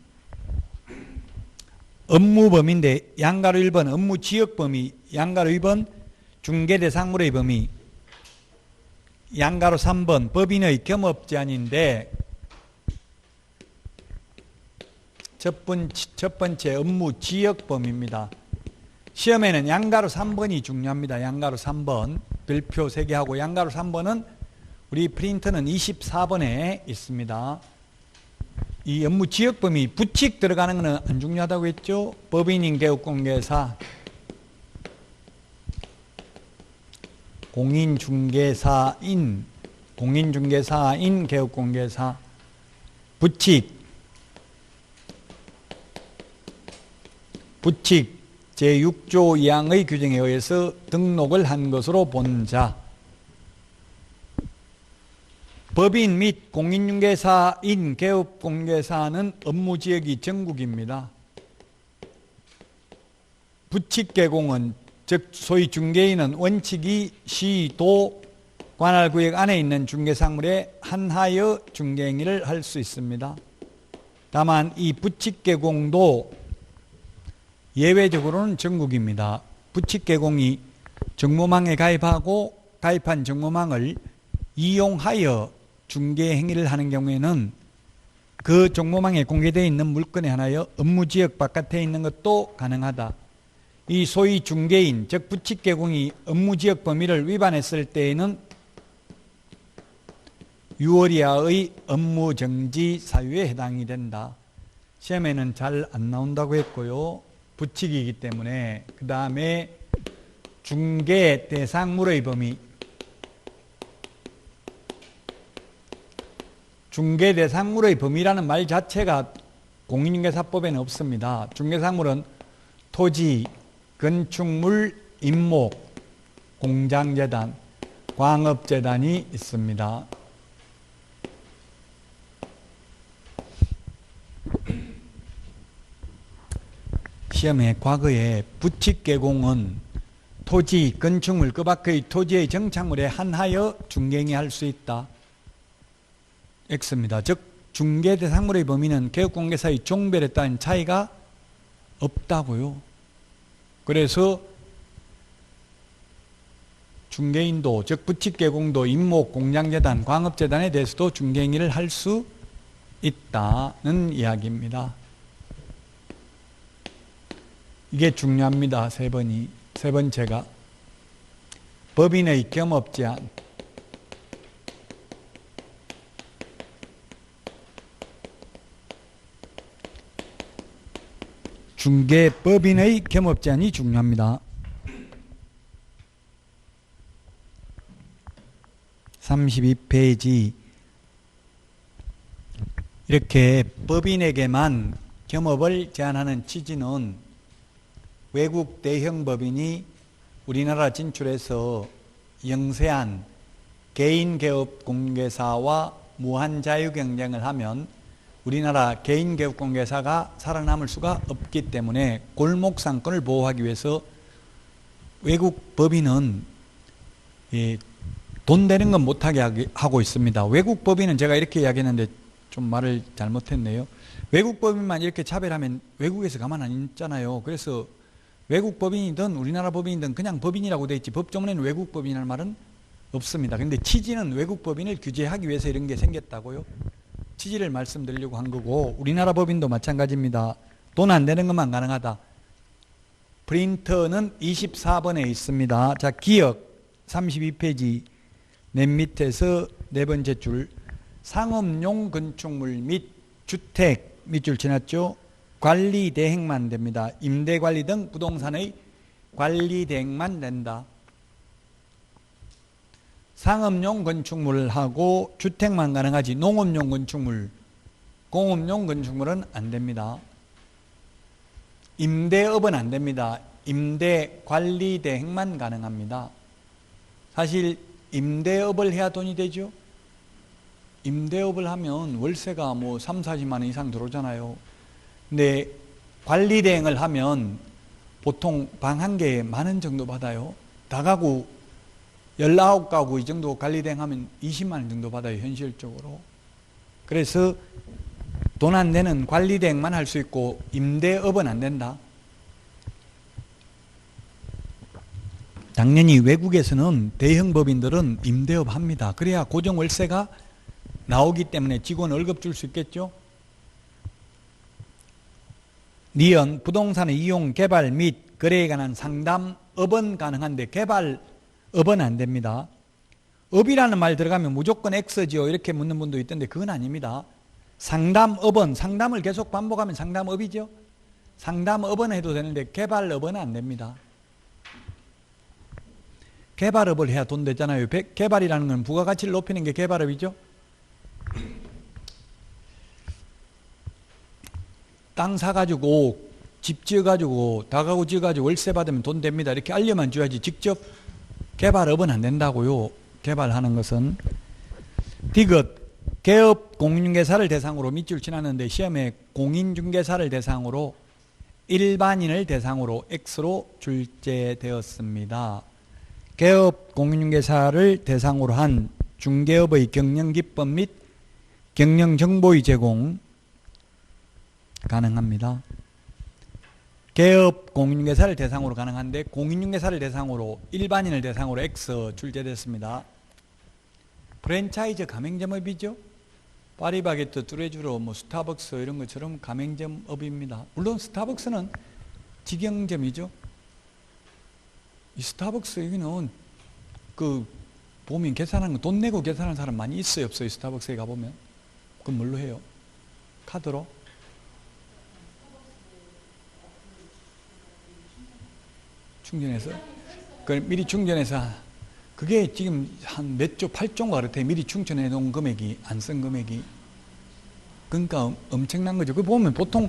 업무범위인데 양가로 1번 업무지역범위, 양가로 2번 중개대상물의 범위, 양가로 3번 법인의 겸업제한인데 첫 번째 업무지역범위입니다. 시험에는 양가로 3번이 중요합니다. 양가로 3번 별표 3개 하고, 양가로 3번은 우리 프린트는 24번에 있습니다. 이 업무지역범위 부칙 들어가는 것은 안 중요하다고 했죠. 법인인 개업공개사, 공인중개사인 개업공개사, 부칙 제6조 2항의 규정에 의해서 등록을 한 것으로 본 자, 법인 및 공인중개사인 개업공개사는 업무지역이 전국입니다. 부칙개공은 즉 소위 중개인은 원칙이 시, 도, 관할구역 안에 있는 중개상물에 한하여 중개행위를 할 수 있습니다. 다만 이 부칙개공도 예외적으로는 전국입니다. 부칙개공이 정모망에 가입하고 가입한 정보망을 이용하여 중개 행위를 하는 경우에는 그 정보망에 공개되어 있는 물건에 한하여 업무지역 바깥에 있는 것도 가능하다. 이 소위 중개인, 즉 부칙개공이 업무지역 범위를 위반했을 때에는 6월 이하의 업무정지 사유에 해당이 된다. 시험에는 잘 안 나온다고 했고요. 부칙이기 때문에. 그 다음에 중개 대상물의 범위. 중개 대상물의 범위라는 말 자체가 공인중개사법에는 없습니다. 중개상물은 토지, 건축물, 임목, 공장재단, 광업재단이 있습니다. 시험에 과거에 부칙개공은 토지, 건축물, 그 밖의 토지의 정착물에 한하여 중개행위할 수 있다. X입니다. 즉 중개대상물의 범위는 개업공개사의 종별에 따른 차이가 없다고요. 그래서 중개인도, 즉 부칙개공도 임목, 공장재단, 광업재단에 대해서도 중개행위를 할 수 있다는 이야기입니다. 이게 중요합니다. 세 번째가 법인의 겸업제한. 중개법인의 겸업제한이 중요합니다. 32페이지. 이렇게 법인에게만 겸업을 제한하는 취지는 외국 대형 법인이 우리나라 진출해서 영세한 개인개업공개사와 무한 자유경쟁을 하면 우리나라 개인개업공개사가 살아남을 수가 없기 때문에 골목상권을 보호하기 위해서 외국 법인은 돈 되는 건 못하게 하고 있습니다. 외국 법인은 제가 이렇게 이야기했는데 좀 말을 잘못했네요. 외국 법인만 이렇게 차별하면 외국에서 가만 안 있잖아요. 그래서 외국 법인이든 우리나라 법인이든 그냥 법인이라고 되어 있지 법조문에는 외국 법인이라는 말은 없습니다. 그런데 취지는 외국 법인을 규제하기 위해서 이런 게 생겼다고요. 취지를 말씀드리려고 한 거고 우리나라 법인도 마찬가지입니다. 돈 안 되는 것만 가능하다. 프린터는 24번에 있습니다. 자, 기억 32페이지 맨 밑에서 네 번째 줄 상업용 건축물 및 주택 밑줄 지났죠. 관리 대행만 됩니다. 임대 관리 등 부동산의 관리 대행만 된다. 상업용 건축물하고 주택만 가능하지 농업용 건축물, 공업용 건축물은 안 됩니다. 임대업은 안 됩니다. 임대 관리 대행만 가능합니다. 사실 임대업을 해야 돈이 되죠. 임대업을 하면 월세가 뭐 3, 40만 원 이상 들어오잖아요. 근데 관리 대행을 하면 보통 방 한 개에 10,000원 정도 받아요. 다가구 19가구 이 정도 관리 대행하면 20만 원 정도 받아요. 현실적으로. 그래서 돈 안 되는 관리 대행만 할 수 있고 임대업은 안 된다. 당연히 외국에서는 대형 법인들은 임대업 합니다. 그래야 고정 월세가 나오기 때문에 직원 월급 줄 수 있겠죠. 니은 부동산의 이용, 개발 및 거래에 관한 상담업은 가능한데 개발업은 안 됩니다. 업이라는 말 들어가면 무조건 X지요 이렇게 묻는 분도 있던데 그건 아닙니다. 상담업은 상담을 계속 반복하면 상담업이죠. 상담업은 해도 되는데 개발업은 안 됩니다. 개발업을 해야 돈 되잖아요. 개발이라는 건 부가가치를 높이는 게 개발업이죠. 땅 사가지고 집 지어가지고 다가구 지어가지고 월세 받으면 돈 됩니다. 이렇게 알려만 줘야지 직접 개발업은 안 된다고요. 개발하는 것은. 디귿 개업 공인중개사를 대상으로 밑줄 지났는데 시험에 공인중개사를 대상으로 일반인을 대상으로 X로 출제되었습니다. 개업 공인중개사를 대상으로 한 중개업의 경영기법 및 경영정보의 제공 가능합니다. 개업 공인중개사를 대상으로 가능한데 공인중개사를 대상으로 일반인을 대상으로 X 출제됐습니다. 프랜차이즈 가맹점업이죠. 파리바게뜨, 뚜레쥬르, 뭐 스타벅스 이런 것처럼 가맹점업입니다. 물론 스타벅스는 직영점이죠. 이 스타벅스 여기는 그 보면 계산하는 거 돈 내고 계산하는 사람 많이 있어요, 없어요? 스타벅스에 가보면. 그럼 뭘로 해요? 카드로? 충전해서? 그 미리 충전해서 그게 지금 한 몇 조, 8조인가 그렇대. 미리 충전해 놓은 금액이, 안 쓴 금액이. 그러니까 엄청난 거죠. 그 보면 보통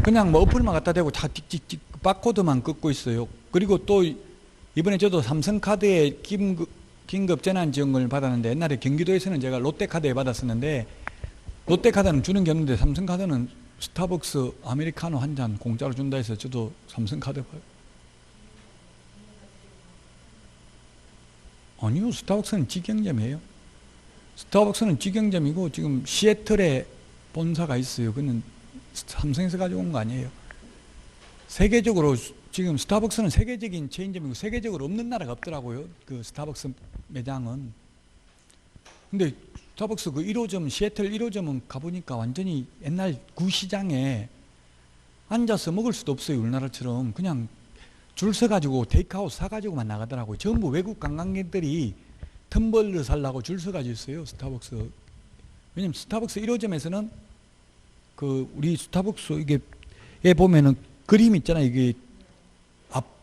그냥 뭐 어플만 갖다 대고 다 찍찍찍 바코드만 긋고 있어요. 그리고 또 이번에 저도 삼성카드에 긴급 재난지원금을 받았는데 옛날에 경기도에서는 제가 롯데카드에 받았었는데 롯데카드는 주는 게 없는데 삼성카드는 스타벅스 아메리카노 한 잔 공짜로 준다 해서 저도 삼성카드 봐요. 아니요, 스타벅스는 직영점이에요. 스타벅스는 직영점이고 지금 시애틀에 본사가 있어요. 그는 삼성에서 가지고 온 거 아니에요. 세계적으로 지금 스타벅스는 세계적인 체인점이고 세계적으로 없는 나라가 없더라고요. 그 스타벅스 매장은. 근데 스타벅스 그 1호점, 시애틀 1호점은 가보니까 완전히 옛날 구시장에 앉아서 먹을 수도 없어요. 우리나라처럼. 그냥 줄 서가지고 테이크아웃 사가지고만 나가더라고요. 전부 외국 관광객들이 텀블러 살라고 줄 서가지고 있어요. 스타벅스. 왜냐면 스타벅스 1호점에서는 그 우리 스타벅스 이게 보면은 그림 있잖아요. 이게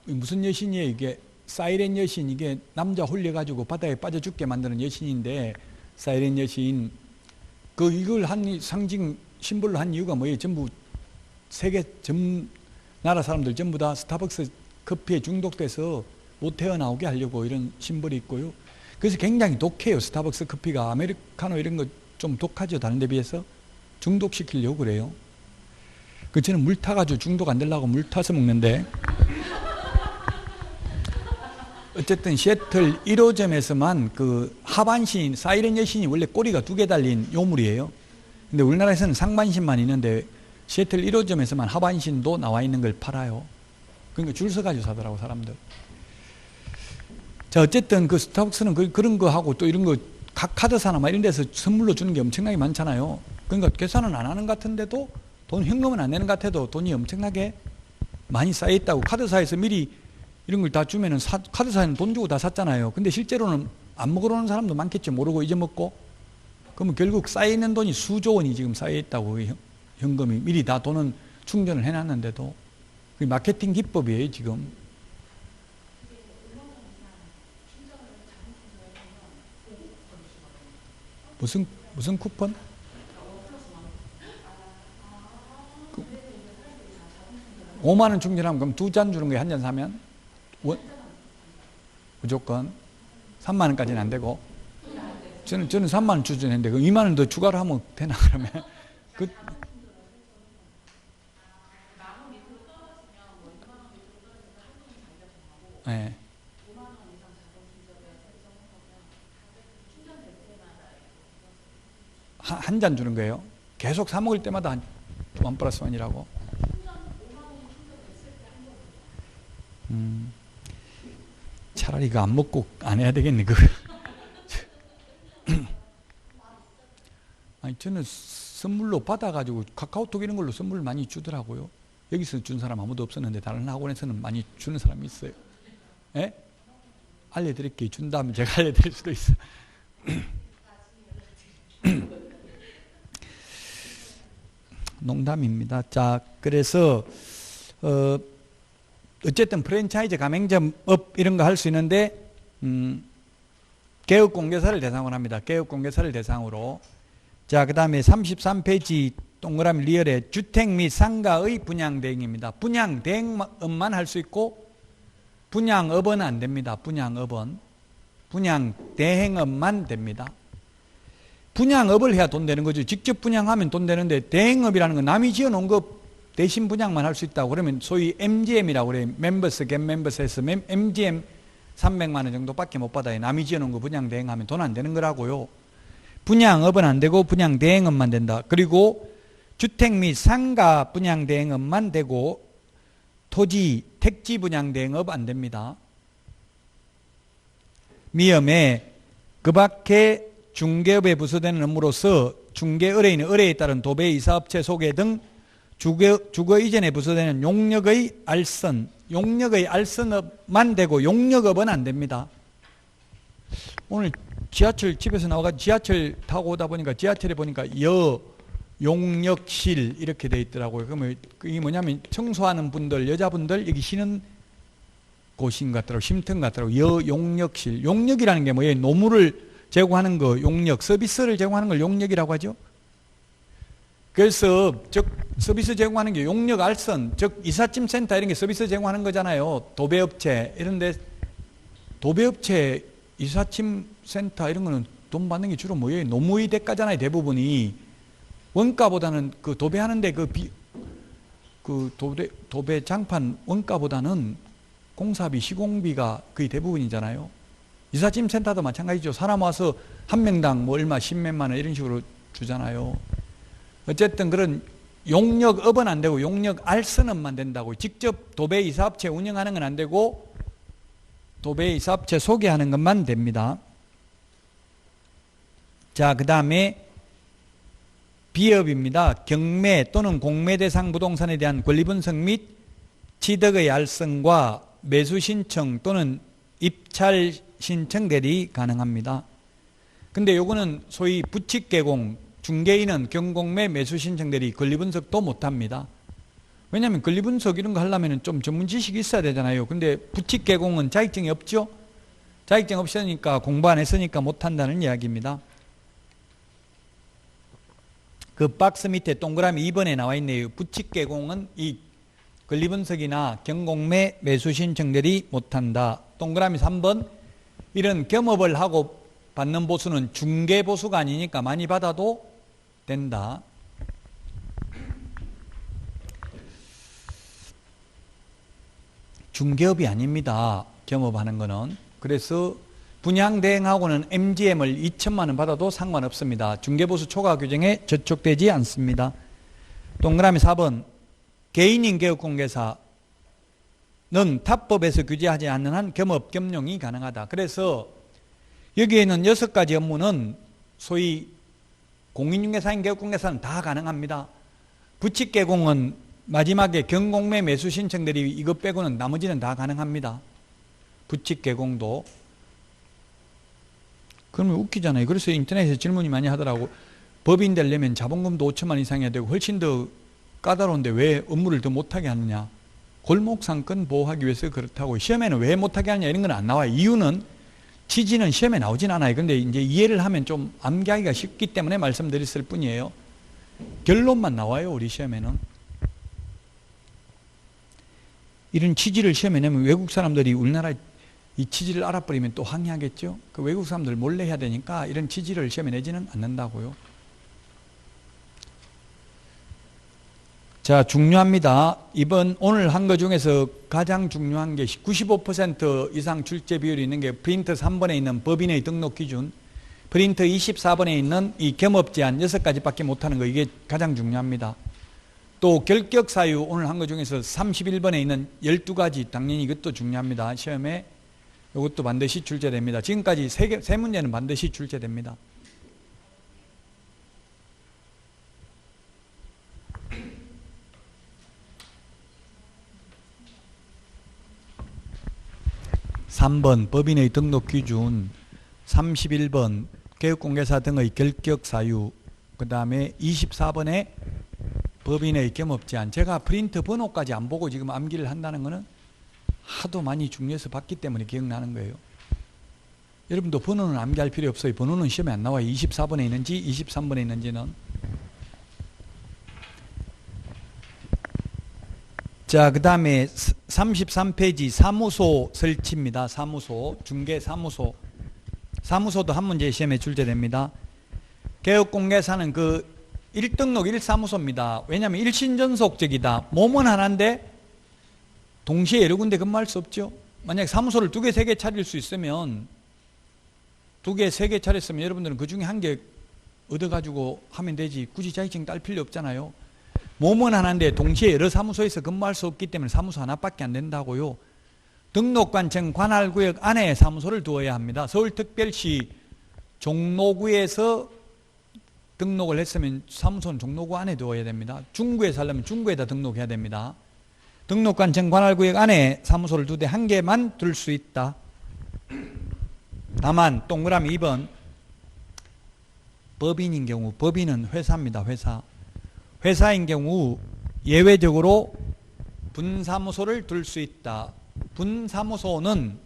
무슨 여신이에요? 이게 사이렌 여신. 이게 남자 홀려가지고 바다에 빠져 죽게 만드는 여신인데 사이렌 여신. 그 이걸 한 상징 심볼로 한 이유가 뭐예요? 전부 세계 나라 사람들 전부 다 스타벅스 커피에 중독돼서 못 태어나오게 하려고 이런 심벌이 있고요. 그래서 굉장히 독해요. 스타벅스 커피가. 아메리카노 이런 거 좀 독하죠. 다른 데 비해서. 중독시키려고 그래요. 그 저는 물 타가지고 중독 안 되려고 물 타서 먹는데 어쨌든 시애틀 1호점에서만 그 하반신 사이렌 여신이 원래 꼬리가 2개 달린 요물이에요. 근데 우리나라에서는 상반신만 있는데 시애틀 1호점에서만 하반신도 나와 있는 걸 팔아요. 그러니까 줄 서가지고 사더라고 사람들. 자, 어쨌든 그 스타벅스는 그런 거 하고 또 이런 거 각 카드사나 막 이런 데서 선물로 주는 게 엄청나게 많잖아요. 그러니까 계산은 안 하는 것 같은데도 돈 현금은 안 내는 것 같아도 돈이 엄청나게 많이 쌓여 있다고. 카드사에서 미리 이런 걸 다 주면은 카드사에는 돈 주고 다 샀잖아요. 근데 실제로는 안 먹으러 오는 사람도 많겠지. 모르고 잊어먹고. 그러면 결국 쌓여 있는 돈이 수조 원이 지금 쌓여 있다고. 현금이 미리 다 돈은 충전을 해놨는데도. 그게 마케팅 기법이에요 지금. 무슨 쿠폰? 5만 원 충전하면 그럼 2잔 주는 거예요. 한 잔 사면? 무조건 3만 원까지는 안 되고. 저는 3만 원 충전했는데 그럼 2만 원 더 추가로 하면 되나 그러면? 그 네. 한 잔 주는 거예요. 계속 사 먹을 때마다 원 플러스 원이라고. 차라리 이거 안 먹고 안 해야 되겠네. 그거. 아니 저는 선물로 받아가지고 카카오톡 이런 걸로 선물 많이 주더라고요. 여기서 준 사람 아무도 없었는데 다른 학원에서는 많이 주는 사람이 있어요. 예? 알려드릴게요. 준다면 제가 알려드릴 수도 있어요. 농담입니다. 자, 그래서 어쨌든 프랜차이즈 가맹점업 이런 거 할 수 있는데 개업공개사를 대상으로 합니다. 개업공개사를 대상으로. 자, 그 다음에 33페이지 동그라미 리얼에 주택 및 상가의 분양대행입니다. 분양대행업만 할 수 있고 분양업은 안 됩니다. 분양업은. 분양대행업만 됩니다. 분양업을 해야 돈 되는 거죠. 직접 분양하면 돈 되는데 대행업이라는 건 남이 지어놓은 거 대신 분양만 할 수 있다고 그러면 소위 MGM이라고 그래요. 멤버스, 갭 멤버스에서 MGM 300만 원 정도밖에 못 받아요. 남이 지어놓은 거 분양 대행하면 돈 안 되는 거라고요. 분양업은 안 되고 분양 대행업만 된다. 그리고 주택 및 상가 분양 대행업만 되고 토지, 택지 분양 대행업 안 됩니다. 미음에 그 밖에 중개업에 부서되는 업무로서 중개의뢰인의 의뢰에 따른 도배, 이사업체 소개 등 주거 이전에 부서되는 용역의 알선, 용역의 알선업만 되고 용역업은 안 됩니다. 오늘 지하철 집에서 나와가지고 지하철 타고 오다 보니까 지하철에 보니까 용역실 이렇게 돼 있더라고요. 그러면 이게 뭐냐면 청소하는 분들, 여자분들 여기 쉬는 곳인 것 같더라고요. 쉼터 같더라고요. 용역실. 용역이라는 게 뭐예요? 노무를 제공하는 거 용역, 서비스를 제공하는 걸 용역이라고 하죠. 그래서 즉 서비스 제공하는 게 용역 알선, 즉 이삿짐 센터 이런 게 서비스 제공하는 거잖아요. 도배업체 이런 데 도배업체 이삿짐 센터 이런 거는 돈 받는 게 주로 뭐예요? 노무의 대가잖아요. 대부분이 원가보다는 그 도배하는데 그 도배 장판 원가보다는 공사비, 시공비가 거의 대부분이잖아요. 이삿짐 센터도 마찬가지죠. 사람 와서 한 명당 뭐 얼마 10몇만 원 이런 식으로 주잖아요. 어쨌든 그런 용역업은 안 되고 용역 알선업만 된다고. 직접 도배 이사업체 운영하는 건 안 되고 도배 이사업체 소개하는 것만 됩니다. 자, 그 다음에 비업입니다. 경매 또는 공매 대상 부동산에 대한 권리 분석 및 취득의 알선과 매수 신청 또는 입찰 신청 대리 가능합니다. 근데 요거는 소위 부칙 개공, 중개인은 경공매 매수 신청 대리 권리 분석도 못합니다. 왜냐하면 권리 분석 이런 거 하려면 좀 전문 지식이 있어야 되잖아요. 근데 부칙 개공은 자격증이 없죠. 자격증 없으니까 공부 안 했으니까 못한다는 이야기입니다. 그 박스 밑에 동그라미 2번에 나와 있네요. 부칙 개공은 이 권리 분석이나 경공매 매수 신청 대리 못한다. 동그라미 3번, 이런 겸업을 하고 받는 보수는 중개 보수가 아니니까 많이 받아도 된다. 중개업이 아닙니다. 겸업하는 거는. 그래서 분양 대행하고는 MGM을 2천만 원 받아도 상관없습니다. 중개보수 초과 규정에 저촉되지 않습니다. 동그라미 4번, 개인인 개업공개사는 탑법에서 규제하지 않는 한 겸업, 겸용이 가능하다. 그래서 여기에는 6가지 업무는 소위 공인중개사인 개업공개사는 다 가능합니다. 부칙개공은 마지막에 경공매 매수 신청들이 이것 빼고는 나머지는 다 가능합니다. 부칙개공도. 그러면 웃기잖아요. 그래서 인터넷에 질문이 많이 하더라고. 법인 되려면 자본금도 5천만 이상이어야 되고 훨씬 더 까다로운데 왜 업무를 더 못하게 하느냐. 골목상권 보호하기 위해서 그렇다고. 시험에는 왜 못하게 하느냐 이런 건 안 나와요. 이유는 취지는 시험에 나오진 않아요. 근데 이제 이해를 하면 좀 암기하기가 쉽기 때문에 말씀드렸을 뿐이에요. 결론만 나와요. 우리 시험에는. 이런 취지를 시험에 내면 외국 사람들이 우리나라 이 취지를 알아버리면 또 항의하겠죠. 그 외국 사람들 몰래 해야 되니까 이런 취지를 시험에 내지는 않는다고요. 자, 중요합니다. 오늘 한 거 중에서 가장 중요한 게 95% 이상 출제 비율이 있는 게 프린트 3번에 있는 법인의 등록 기준, 프린트 24번에 있는 이 겸업 제한 6가지밖에 못하는 거, 이게 가장 중요합니다. 또 결격 사유 오늘 한 거 중에서 31번에 있는 12가지, 당연히 이것도 중요합니다. 시험에 이것도 반드시 출제됩니다. 지금까지 세 문제는 반드시 출제됩니다. (3번) 법인의 등록 기준, 31번 개업공개사 등의 결격 사유, 그 다음에 24번에 법인의 겸업 제한. 제가 프린트 번호까지 안 보고 지금 암기를 한다는 것은 하도 많이 중요해서 봤기 때문에 기억나는 거예요. 여러분도 번호는 암기할 필요 없어요. 번호는 시험에 안 나와요. 24번에 있는지 23번에 있는지는. 자, 그 다음에 33페이지 사무소 설치입니다. 사무소, 중개사무소. 사무소도 한 문제 시험에 출제됩니다. 개업공개사는 그 1등록 1사무소입니다. 왜냐하면 일신전속적이다. 몸은 하나인데 동시에 여러 군데 근무할 수 없죠. 만약에 사무소를 2개, 3개 차릴 수 있으면 2개, 3개 차렸으면 여러분들은 그 중에 한 개 얻어가지고 하면 되지. 굳이 자격증 딸 필요 없잖아요. 몸은 하나인데 동시에 여러 사무소에서 근무할 수 없기 때문에 사무소 하나밖에 안 된다고요. 등록관청 관할구역 안에 사무소를 두어야 합니다. 서울특별시 종로구에서 등록을 했으면 사무소는 종로구 안에 두어야 됩니다. 중구에 살려면 중구에다 등록해야 됩니다. 등록관청 관할구역 안에 사무소를 두되 한 개만 둘 수 있다. 다만 동그라미 2번 법인인 경우, 법인은 회사입니다. 회사인 경우 예외적으로 분사무소를 둘 수 있다. 분사무소는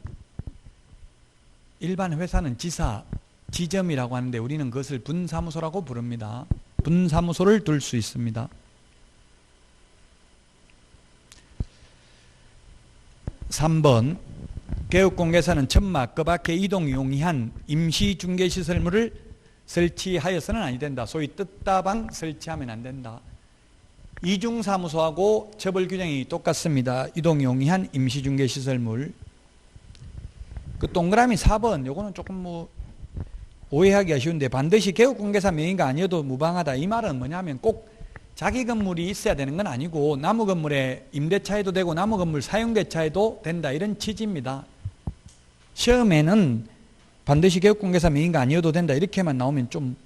일반 회사는 지사, 지점이라고 하는데 우리는 그것을 분사무소라고 부릅니다. 분사무소를 둘 수 있습니다. 3번 개업공개사는 천막 그 밖에 이동 용이한 임시중개시설물을 설치하여서는 아니 된다. 소위 뜻다방 설치하면 안 된다. 이중사무소하고 처벌규정이 똑같습니다. 이동 용이한 임시중개시설물. 그 동그라미 4번 요거는 조금 오해하기 아쉬운데 반드시 개업공개사 명의가 아니어도 무방하다. 이 말은 뭐냐면 꼭 자기 건물이 있어야 되는 건 아니고 나무 건물에 임대차에도 되고 나무 건물 사용대차에도 된다. 이런 취지입니다. 시험에는 반드시 개업공개사 명의가 아니어도 된다. 이렇게만 나오면 좀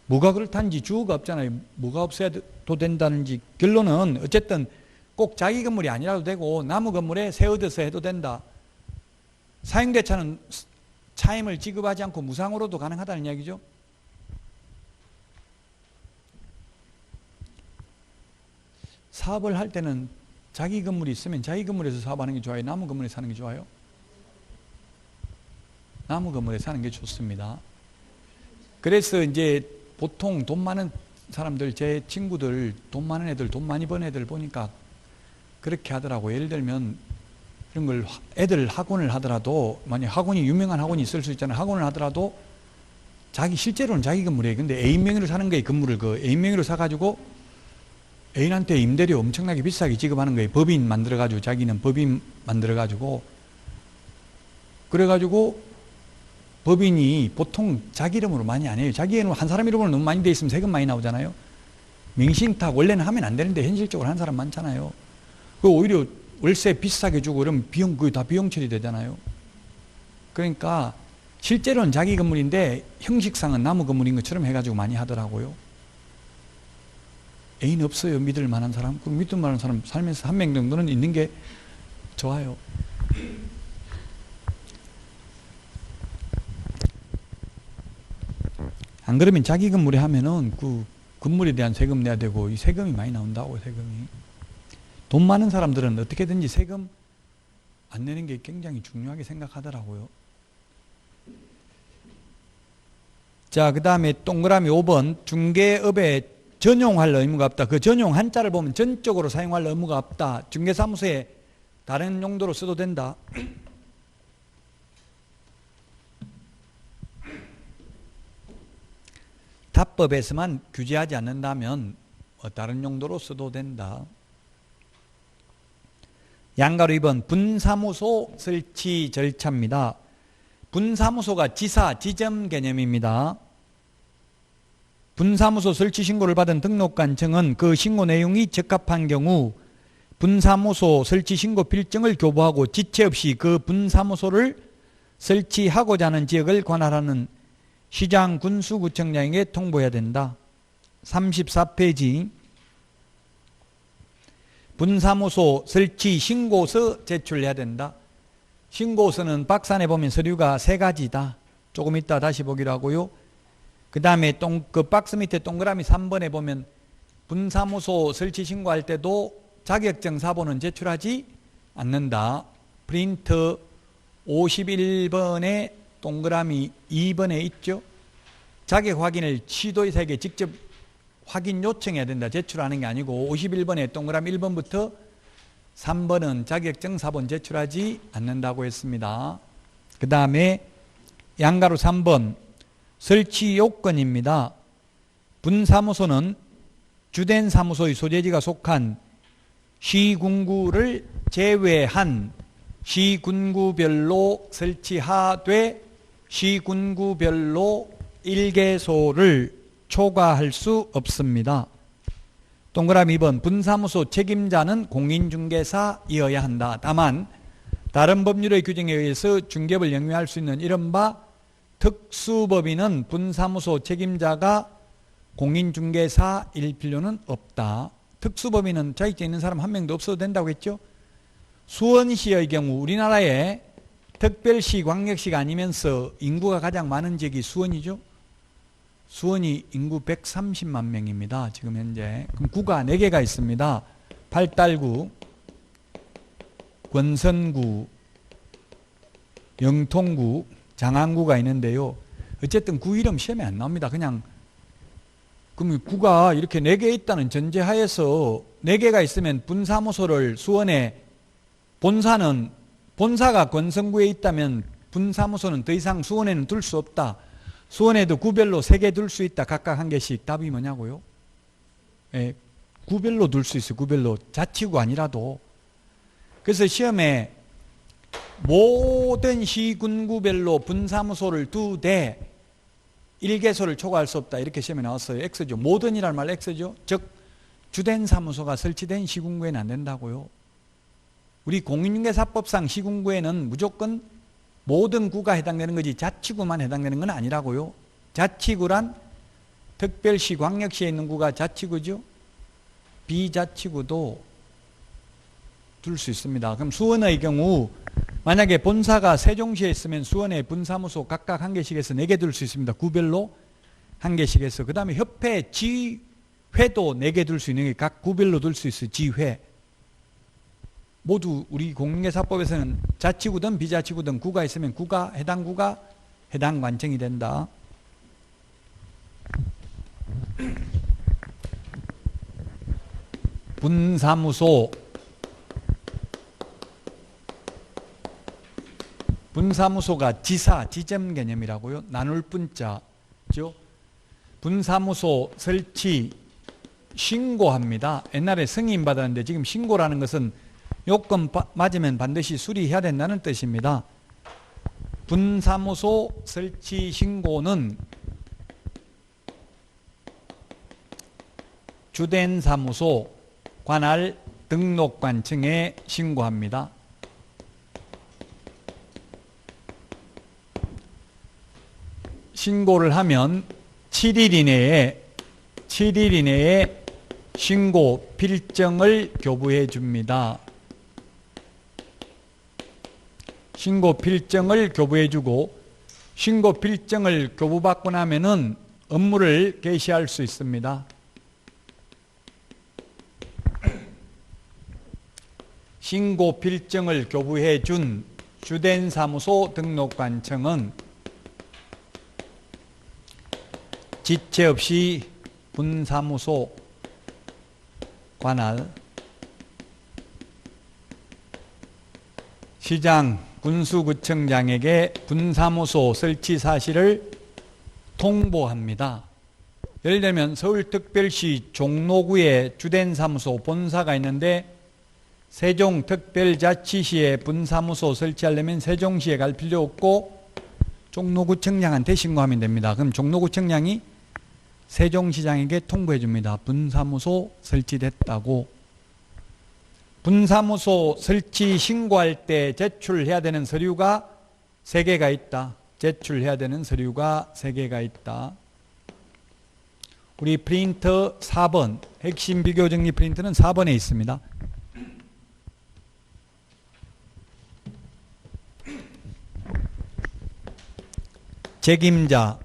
뭐가 그렇다는지 주어가 없잖아요. 뭐가 없어도 된다는지. 결론은 어쨌든 꼭 자기 건물이 아니라도 되고 나무 건물에 새 얻어서 해도 된다. 사용대차는 차임을 지급하지 않고 무상으로도 가능하다는 이야기죠. 사업을 할 때는 자기 건물이 있으면 자기 건물에서 사업하는 게 좋아요? 나무 건물에 사는 게 좋아요? 나무 건물에 사는 게 좋습니다. 그래서 이제 보통 돈 많은 사람들, 제 친구들, 돈 많은 애들, 돈 많이 번 애들 보니까 그렇게 하더라고요. 예를 들면 이런 걸 애들 학원을 하더라도 만약 학원이 유명한 학원이 있을 수 있잖아요. 학원을 하더라도 실제로는 자기 건물이에요. 근데 애인 명의로 사는 거예요. 건물을 그 애인 명의로 사가지고 애인한테 임대료 엄청나게 비싸게 지급하는 거예요. 법인 만들어가지고 자기는 법인 만들어가지고 그래가지고 법인이 보통 자기 이름으로 많이 안 해요. 자기 이름 한 사람 이름으로 너무 많이 돼 있으면 세금 많이 나오잖아요. 명의신탁 원래는 하면 안 되는데 현실적으로 하는 사람 많잖아요. 그 오히려 월세 비싸게 주고 그러면 비용 그게 다 비용 처리되잖아요. 그러니까 실제로는 자기 건물인데 형식상은 나무 건물인 것처럼 해가지고 많이 하더라고요. 애인 없어요. 믿을 만한 사람? 그 믿을 만한 사람 살면서 한 명 정도는 있는 게 좋아요. 안 그러면 자기 건물에 하면은 그 건물에 대한 세금 내야 되고 이 세금이 많이 나온다고. 세금이 돈 많은 사람들은 어떻게든지 세금 안 내는 게 굉장히 중요하게 생각하더라고요. 자, 그 다음에 동그라미 5번 중개업에 전용할 의무가 없다. 그 전용 한자를 보면 전적으로 사용할 의무가 없다. 중개사무소에 다른 용도로 써도 된다. 답법에서만 규제하지 않는다면 다른 용도로 써도 된다. 양가로 2번 분사무소 설치 절차입니다. 분사무소가 지사, 지점 개념입니다. 분사무소 설치 신고를 받은 등록관청은 그 신고 내용이 적합한 경우 분사무소 설치 신고 필증을 교부하고 지체 없이 그 분사무소를 설치하고자 하는 지역을 관할하는 시장 군수구청장에게 통보해야 된다. 34페이지 분사무소 설치 신고서 제출해야 된다. 신고서는 박스안에 보면 서류가 3가지다. 조금 이따 다시 보기로 하고요. 그 다음에 그 박스 밑에 동그라미 3번에 보면 분사무소 설치 신고할 때도 자격증 사본은 제출하지 않는다. 프린트 51번에 동그라미 2번에 있죠. 자격 확인을 시도의사에게 직접 확인 요청해야 된다. 제출하는 게 아니고 51번에 동그라미 1번부터 3번은 자격증 사본 제출하지 않는다고 했습니다. 그 다음에 양가로 3번 설치 요건입니다. 분사무소는 주된 사무소의 소재지가 속한 시군구를 제외한 시군구별로 설치하되 시군구별로 1개소를 초과할 수 없습니다. 동그라미 2번 분사무소 책임자는 공인중개사이어야 한다. 다만 다른 법률의 규정에 의해서 중개업을 영위할 수 있는 이른바 특수법인은 분사무소 책임자가 공인중개사일 필요는 없다. 특수법인은 자격증 있는 사람 한 명도 없어도 된다고 했죠. 수원시의 경우 우리나라에 특별시, 광역시가 아니면서 인구가 가장 많은 지역이 수원이죠. 수원이 인구 130만 명입니다. 지금 현재. 그럼 구가 4개가 있습니다. 팔달구, 권선구, 영통구, 장안구가 있는데요. 어쨌든 구 이름 시험에 안 나옵니다. 그냥 그럼 구가 이렇게 4개 있다는 전제하에서 4개가 있으면 분사무소를 수원에 본사가 권선구에 있다면 분사무소는 더 이상 수원에는 둘 수 없다. 수원에도 구별로 3개 둘 수 있다. 각각 한 개씩. 답이 뭐냐고요? 예, 구별로 둘 수 있어요. 구별로. 자치구 아니라도. 그래서 시험에 모든 시군구별로 분사무소를 2대 1개소를 초과할 수 없다. 이렇게 시험에 나왔어요. X죠. 모든이란 말 X죠. 즉 주된 사무소가 설치된 시군구에는 안 된다고요. 우리 공인중개사법상 시군구에는 무조건 모든 구가 해당되는 거지 자치구만 해당되는 건 아니라고요. 자치구란 특별시, 광역시에 있는 구가 자치구죠. 비자치구도 둘 수 있습니다. 그럼 수원의 경우 만약에 본사가 세종시에 있으면 수원에 분사무소 각각 한 개씩 해서 4개 둘 수 있습니다. 구별로 한 개씩 해서. 그 다음에 협회, 지회도 4개 둘 수 있는 게 각 구별로 둘 수 있어요. 지회. 모두 우리 공인중개사법에서는 자치구든 비자치구든 구가 있으면 해당 구가 해당 관청이 된다. 분사무소가 지점 개념이라고요. 나눌 분자죠. 분사무소 설치 신고합니다. 옛날에 승인 받았는데 지금 신고라는 것은 요건 맞으면 반드시 수리해야 된다는 뜻입니다. 분사무소 설치 신고는 주된 사무소 관할 등록관청에 신고합니다. 신고를 하면 7일 이내에 신고 필정을 교부해 줍니다. 신고 필정을 교부해 주고 신고 필정을 교부받고 나면은 업무를 개시할 수 있습니다. 신고 필정을 교부해 준 주된 사무소 등록관청은 지체 없이 분사무소 관할 시장 군수구청장에게 분사무소 설치 사실을 통보합니다. 예를 들면 서울특별시 종로구에 주된 사무소 본사가 있는데 세종특별자치시에 분사무소 설치하려면 세종시에 갈 필요 없고 종로구청장한테 신고하면 됩니다. 그럼 종로구청장이 세종시장에게 통보해 줍니다. 분사무소 설치됐다고. 분사무소 설치 신고할 때 제출해야 되는 서류가 3개가 있다. 제출해야 되는 서류가 3개가 있다. 우리 프린터 4번, 핵심 비교정리 프린터는 4번에 있습니다. 책임자,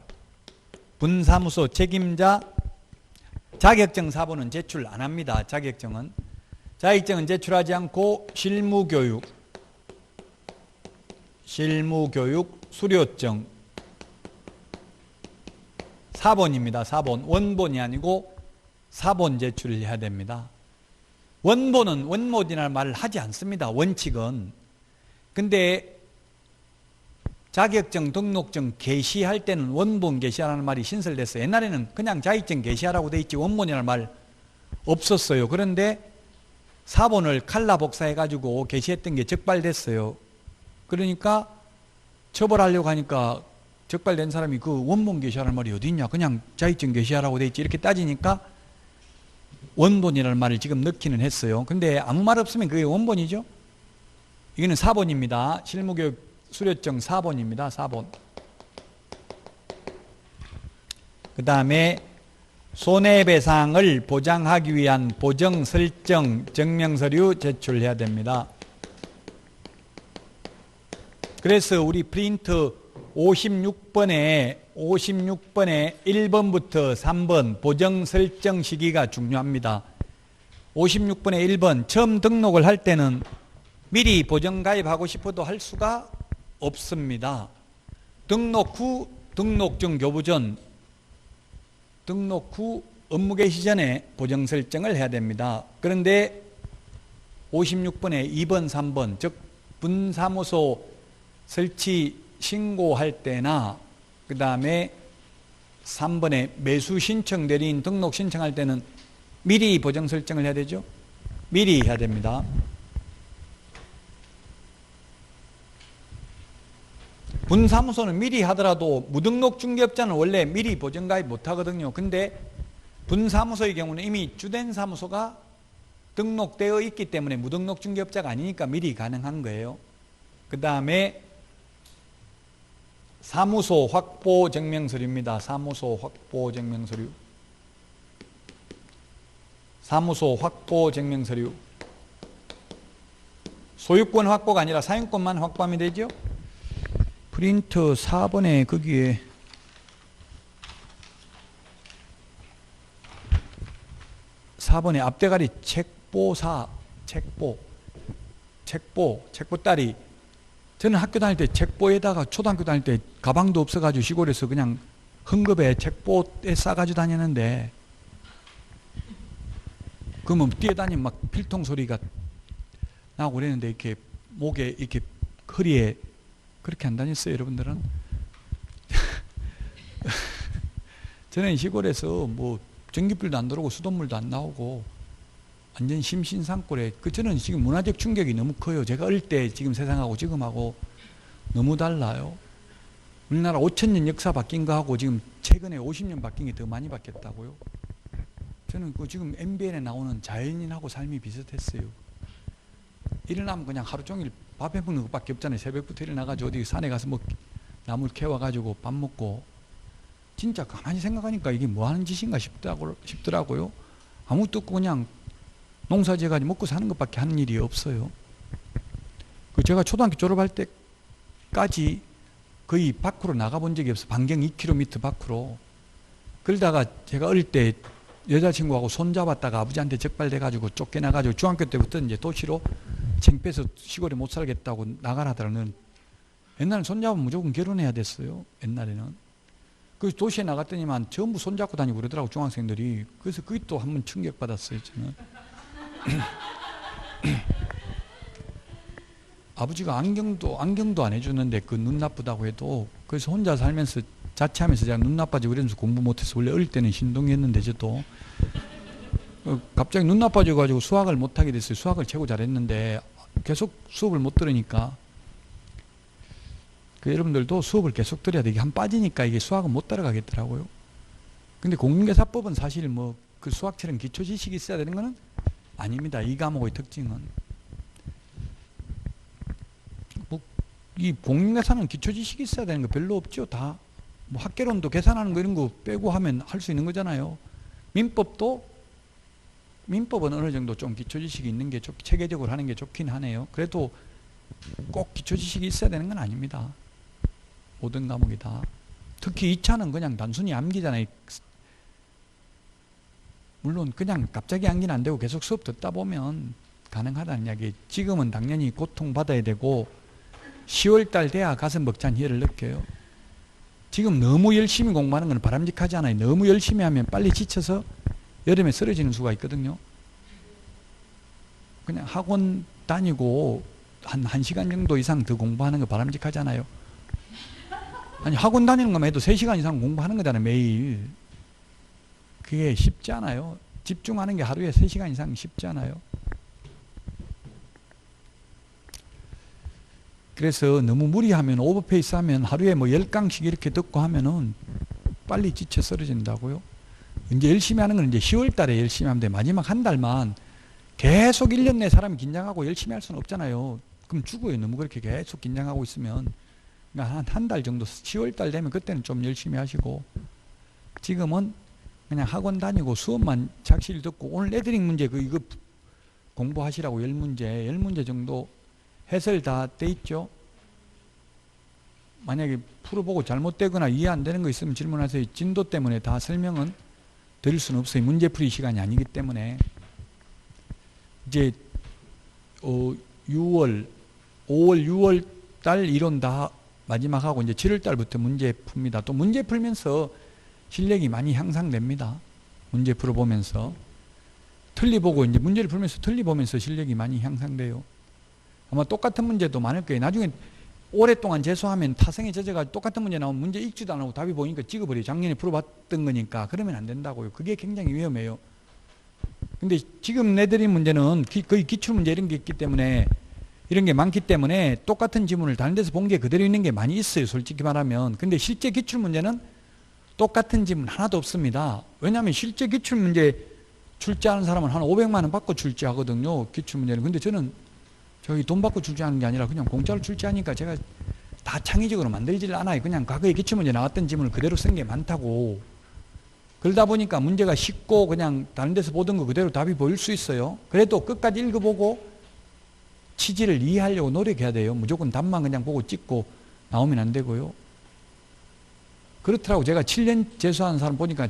분사무소 책임자, 자격증 4번은 제출 안 합니다. 자격증은 제출하지 않고 실무교육, 수료증 4번입니다. 4번. 원본이 아니고 4번 제출을 해야 됩니다. 원본은 원본이라는 말을 하지 않습니다. 원칙은. 근데 자격증, 등록증 게시할 때는 원본 게시하라는 말이 신설됐어요. 옛날에는 그냥 자격증 게시하라고 돼 있지 원본이라는 말 없었어요. 그런데 4번을 칼라 복사해가지고 게시했던 게 적발됐어요. 그러니까 처벌하려고 하니까 적발된 사람이 그 원본 게시하라는 말이 어디 있냐. 그냥 자격증 게시하라고 돼 있지. 이렇게 따지니까 원본이라는 말을 지금 넣기는 했어요. 근데 아무 말 없으면 그게 원본이죠. 이거는 4번입니다. 실무교육 수료증 4번입니다. 4번. 그 다음에 손해배상을 보장하기 위한 보정설정 증명서류 제출해야 됩니다. 그래서 우리 프린트 56번에 1번부터 3번 보정설정 시기가 중요합니다. 56번에 1번 처음 등록을 할 때는 미리 보정가입하고 싶어도 할 수가 없습니다. 등록 후, 등록증 교부 전, 등록 후 업무 개시 전에 보정설정을 해야 됩니다. 그런데 56번에 2번, 3번 즉 분사무소 설치 신고할 때나 그 다음에 3번에 매수 신청 대리인 등록 신청할 때는 미리 보정 설정을 해야 되죠. 미리 해야 됩니다. 분사무소는 미리 하더라도 무등록 중개업자는 원래 미리 보정 가입 못 하거든요. 근데 분사무소의 경우는 이미 주된 사무소가 등록되어 있기 때문에 무등록 중개업자가 아니니까 미리 가능한 거예요. 그 다음에 사무소 확보 증명서류입니다. 사무소 확보 증명서류. 사무소 확보 증명서류. 소유권 확보가 아니라 사용권만 확보하면 되죠. 프린터 4번에 거기에 앞대가리 책보사, 책보 딸이 저는 학교 다닐 때 책보에다가 초등학교 다닐 때 가방도 없어가지고 시골에서 그냥 흥급에 책보에 싸가지고 다녔는데 그러면 뛰어다니면 막 필통 소리가 나고 그랬는데 이렇게 목에 이렇게 허리에 그렇게 안 다녔어요, 여러분들은? 저는 시골에서 뭐 전기불도 안 들어오고 수돗물도 안 나오고 완전 심신상골에 저는 지금 문화적 충격이 너무 커요. 제가 어릴 때 지금 세상하고 지금하고 너무 달라요. 우리나라 5,000년 역사 바뀐 거하고 지금 최근에 50년 바뀐 게 더 많이 바뀌었다고요. 저는 그 지금 MBN에 나오는 자연인하고 삶이 비슷했어요. 일어나면 그냥 하루 종일 밥 해먹는 것밖에 없잖아요. 새벽부터 일어나가지고 어디 산에 가서 뭐 나물 캐와가지고 밥 먹고 진짜 가만히 생각하니까 이게 뭐 하는 짓인가 싶더라고요. 아무것도 없고 그냥 농사 지어가지고 먹고 사는 것밖에 하는 일이 없어요. 제가 초등학교 졸업할 때까지 거의 밖으로 나가본 적이 없어요. 반경 2km 밖으로. 그러다가 제가 어릴 때 여자친구하고 손잡았다가 아버지한테 적발돼가지고 쫓겨나가지고 중학교 때부터 이제 도시로 창피해서 시골에 못 살겠다고 나가라더라는. 옛날엔 손잡으면 무조건 결혼해야 됐어요. 옛날에는. 그래서 도시에 나갔더니만 전부 손잡고 다니고 그러더라고, 중학생들이. 그래서 그게 또 한 번 충격받았어요, 저는. 아버지가 안경도 안 해주는데 그 눈 나쁘다고 해도 그래서 혼자 살면서 자취하면서 제가 눈 나빠지고 그러면서 공부 못해서 원래 어릴 때는 신동이었는데 저도 갑자기 눈 나빠져가지고 수학을 못하게 됐어요. 수학을 최고 잘했는데 계속 수업을 못 들으니까 여러분들도 수업을 계속 들어야 돼. 이게 한 빠지니까 이게 수학은 못 따라가겠더라고요. 근데 공인중개사법은 사실 뭐 그 수학처럼 기초 지식이 있어야 되는 거는 아닙니다. 이 과목의 특징은. 뭐 이 공인중개사는 기초 지식이 있어야 되는 거 별로 없죠. 다. 뭐 학개론도 계산하는 거 이런 거 빼고 하면 할 수 있는 거잖아요. 민법은 어느 정도 좀 기초 지식이 있는 게 체계적으로 하는 게 좋긴 하네요. 그래도 꼭 기초 지식이 있어야 되는 건 아닙니다. 모든 과목이 다. 특히 2차는 그냥 단순히 암기잖아요. 물론 그냥 갑자기 암기는 안 되고 계속 수업 듣다 보면 가능하다는 이야기. 지금은 당연히 고통받아야 되고 10월달 돼야 가슴 벅찬 희열을 느껴요. 지금 너무 열심히 공부하는 건 바람직하지 않아요. 너무 열심히 하면 빨리 지쳐서 여름에 쓰러지는 수가 있거든요. 그냥 학원 다니고 한 1시간 정도 이상 더 공부하는 거 바람직하잖아요. 아니 학원 다니는 것만 해도 3시간 이상 공부하는 거잖아요. 매일. 그게 쉽지 않아요. 집중하는 게 하루에 3시간 이상 쉽지 않아요. 그래서 너무 무리하면 오버페이스 하면 하루에 뭐 10강씩 이렇게 듣고 하면은 빨리 지쳐 쓰러진다고요. 이제 열심히 하는 건 이제 10월 달에 열심히 하면 돼. 마지막 한 달만 계속 1년 내 사람이 긴장하고 열심히 할 수는 없잖아요. 그럼 죽어요. 너무 그렇게 계속 긴장하고 있으면. 그러니까 한 달 정도, 10월 달 되면 그때는 좀 열심히 하시고, 지금은 그냥 학원 다니고 수업만 착실히 듣고, 오늘 레드링 문제 이거 공부하시라고 10문제 정도 해설 다 돼 있죠. 만약에 풀어보고 잘못되거나 이해 안 되는 거 있으면 질문하세요. 진도 때문에 다 설명은 드릴 수는 없어요. 문제풀이 시간이 아니기 때문에. 이제 5월, 6월 달 이론 다 마지막 하고 이제 7월 달부터 문제 풉니다. 또 문제 풀면서 실력이 많이 향상됩니다. 문제 풀어보면서. 틀리보고 이제 문제를 풀면서 틀리보면서 실력이 많이 향상돼요. 아마 똑같은 문제도 많을 거예요. 나중에 오랫동안 재수하면 타성에 젖어가지고 똑같은 문제 나오면 문제 읽지도 안 하고 답이 보니까 찍어버려요. 작년에 풀어봤던 거니까. 그러면 안 된다고요. 그게 굉장히 위험해요. 근데 지금 내드린 문제는 거의 기출문제 이런 게 있기 때문에, 이런 게 많기 때문에 똑같은 지문을 다른 데서 본 게 그대로 있는 게 많이 있어요. 솔직히 말하면. 근데 실제 기출문제는 똑같은 지문 하나도 없습니다. 왜냐하면 실제 기출문제 출제하는 사람은 한 500만 원 받고 출제하거든요. 기출문제는. 근데 저는 저희 돈 받고 출제하는 게 아니라 그냥 공짜로 출제하니까 제가 다 창의적으로 만들지를 않아요. 그냥 과거에 기출문제 나왔던 지문을 그대로 쓴 게 많다고. 그러다 보니까 문제가 쉽고 그냥 다른 데서 보던 거 그대로 답이 보일 수 있어요. 그래도 끝까지 읽어보고 취지를 이해하려고 노력해야 돼요. 무조건 답만 그냥 보고 찍고 나오면 안 되고요. 그렇더라고. 제가 7년 재수하는 사람 보니까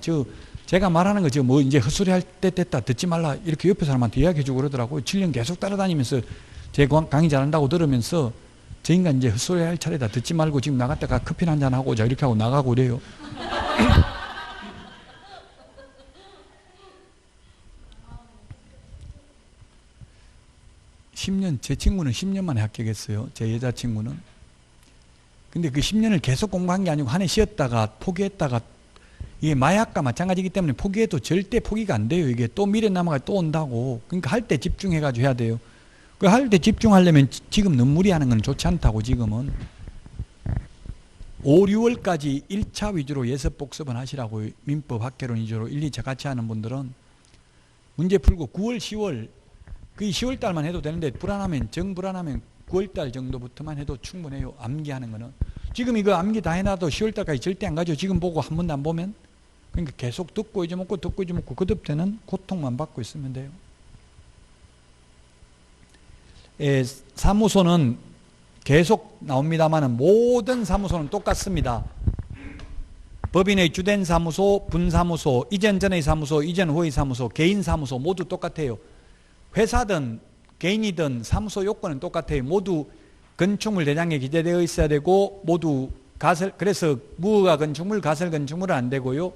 제가 말하는 거 뭐 이제 헛소리 할 때 됐다, 듣지 말라, 이렇게 옆에 사람한테 이야기해주고 그러더라고요. 7년 계속 따라다니면서 제 강의 잘한다고 들으면서 저 인간 이제 헛소리 할 차례다, 듣지 말고 지금 나갔다가 커피 한잔 하고 오자, 이렇게 하고 나가고 그래요. 10년, 제 친구는 10년 만에 합격했어요. 제 여자친구는. 근데 그 10년을 계속 공부한 게 아니고 한 해 쉬었다가 포기했다가, 이게 마약과 마찬가지이기 때문에 포기해도 절대 포기가 안 돼요. 이게 또 미래 남아가 또 온다고. 그러니까 할 때 집중해가지고 해야 돼요. 그 할 때 집중하려면 지금 너무 무리하는 건 좋지 않다고. 지금은 5, 6월까지 1차 위주로 예습 복습은 하시라고. 민법, 학개론 위주로 1, 2차 같이 하는 분들은 문제 풀고 9월, 10월, 거의 10월 달만 해도 되는데, 불안하면, 정불안하면 9월 달 정도부터만 해도 충분해요. 암기하는 거는. 지금 이거 암기 다 해놔도 10월 달까지 절대 안 가죠. 지금 보고 한 번도 안 보면. 그러니까 계속 듣고 잊어먹고 듣고 잊어먹고 거듭되는 고통만 받고 있으면 돼요. 사무소는 계속 나옵니다만 모든 사무소는 똑같습니다. 법인의 주된 사무소, 분사무소, 이전 전의 사무소, 이전 후의 사무소, 개인 사무소 모두 똑같아요. 회사든 개인이든 사무소 요건은 똑같아요. 모두 건축물 대장에 기재되어 있어야 되고, 모두 그래서 무허가 건축물, 가설 건축물은 안 되고요.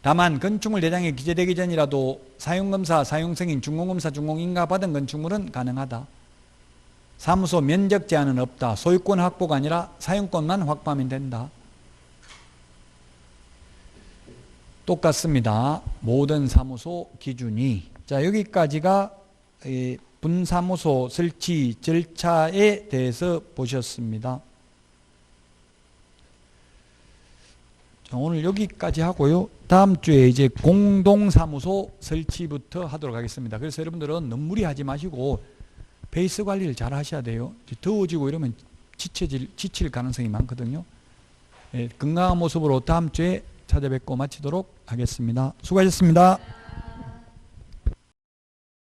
다만 건축물 대장에 기재되기 전이라도 사용검사, 사용승인, 준공검사, 준공인가 받은 건축물은 가능하다. 사무소 면적 제한은 없다. 소유권 확보가 아니라 사용권만 확보하면 된다. 똑같습니다. 모든 사무소 기준이. 자, 여기까지가 분사무소 설치 절차에 대해서 보셨습니다. 자, 오늘 여기까지 하고요. 다음 주에 이제 공동사무소 설치부터 하도록 하겠습니다. 그래서 여러분들은 너무 무리하지 마시고 페이스 관리를 잘 하셔야 돼요. 더워지고 이러면 지칠 가능성이 많거든요. 건강한 모습으로 다음 주에 찾아뵙고 마치도록 하겠습니다. 수고하셨습니다.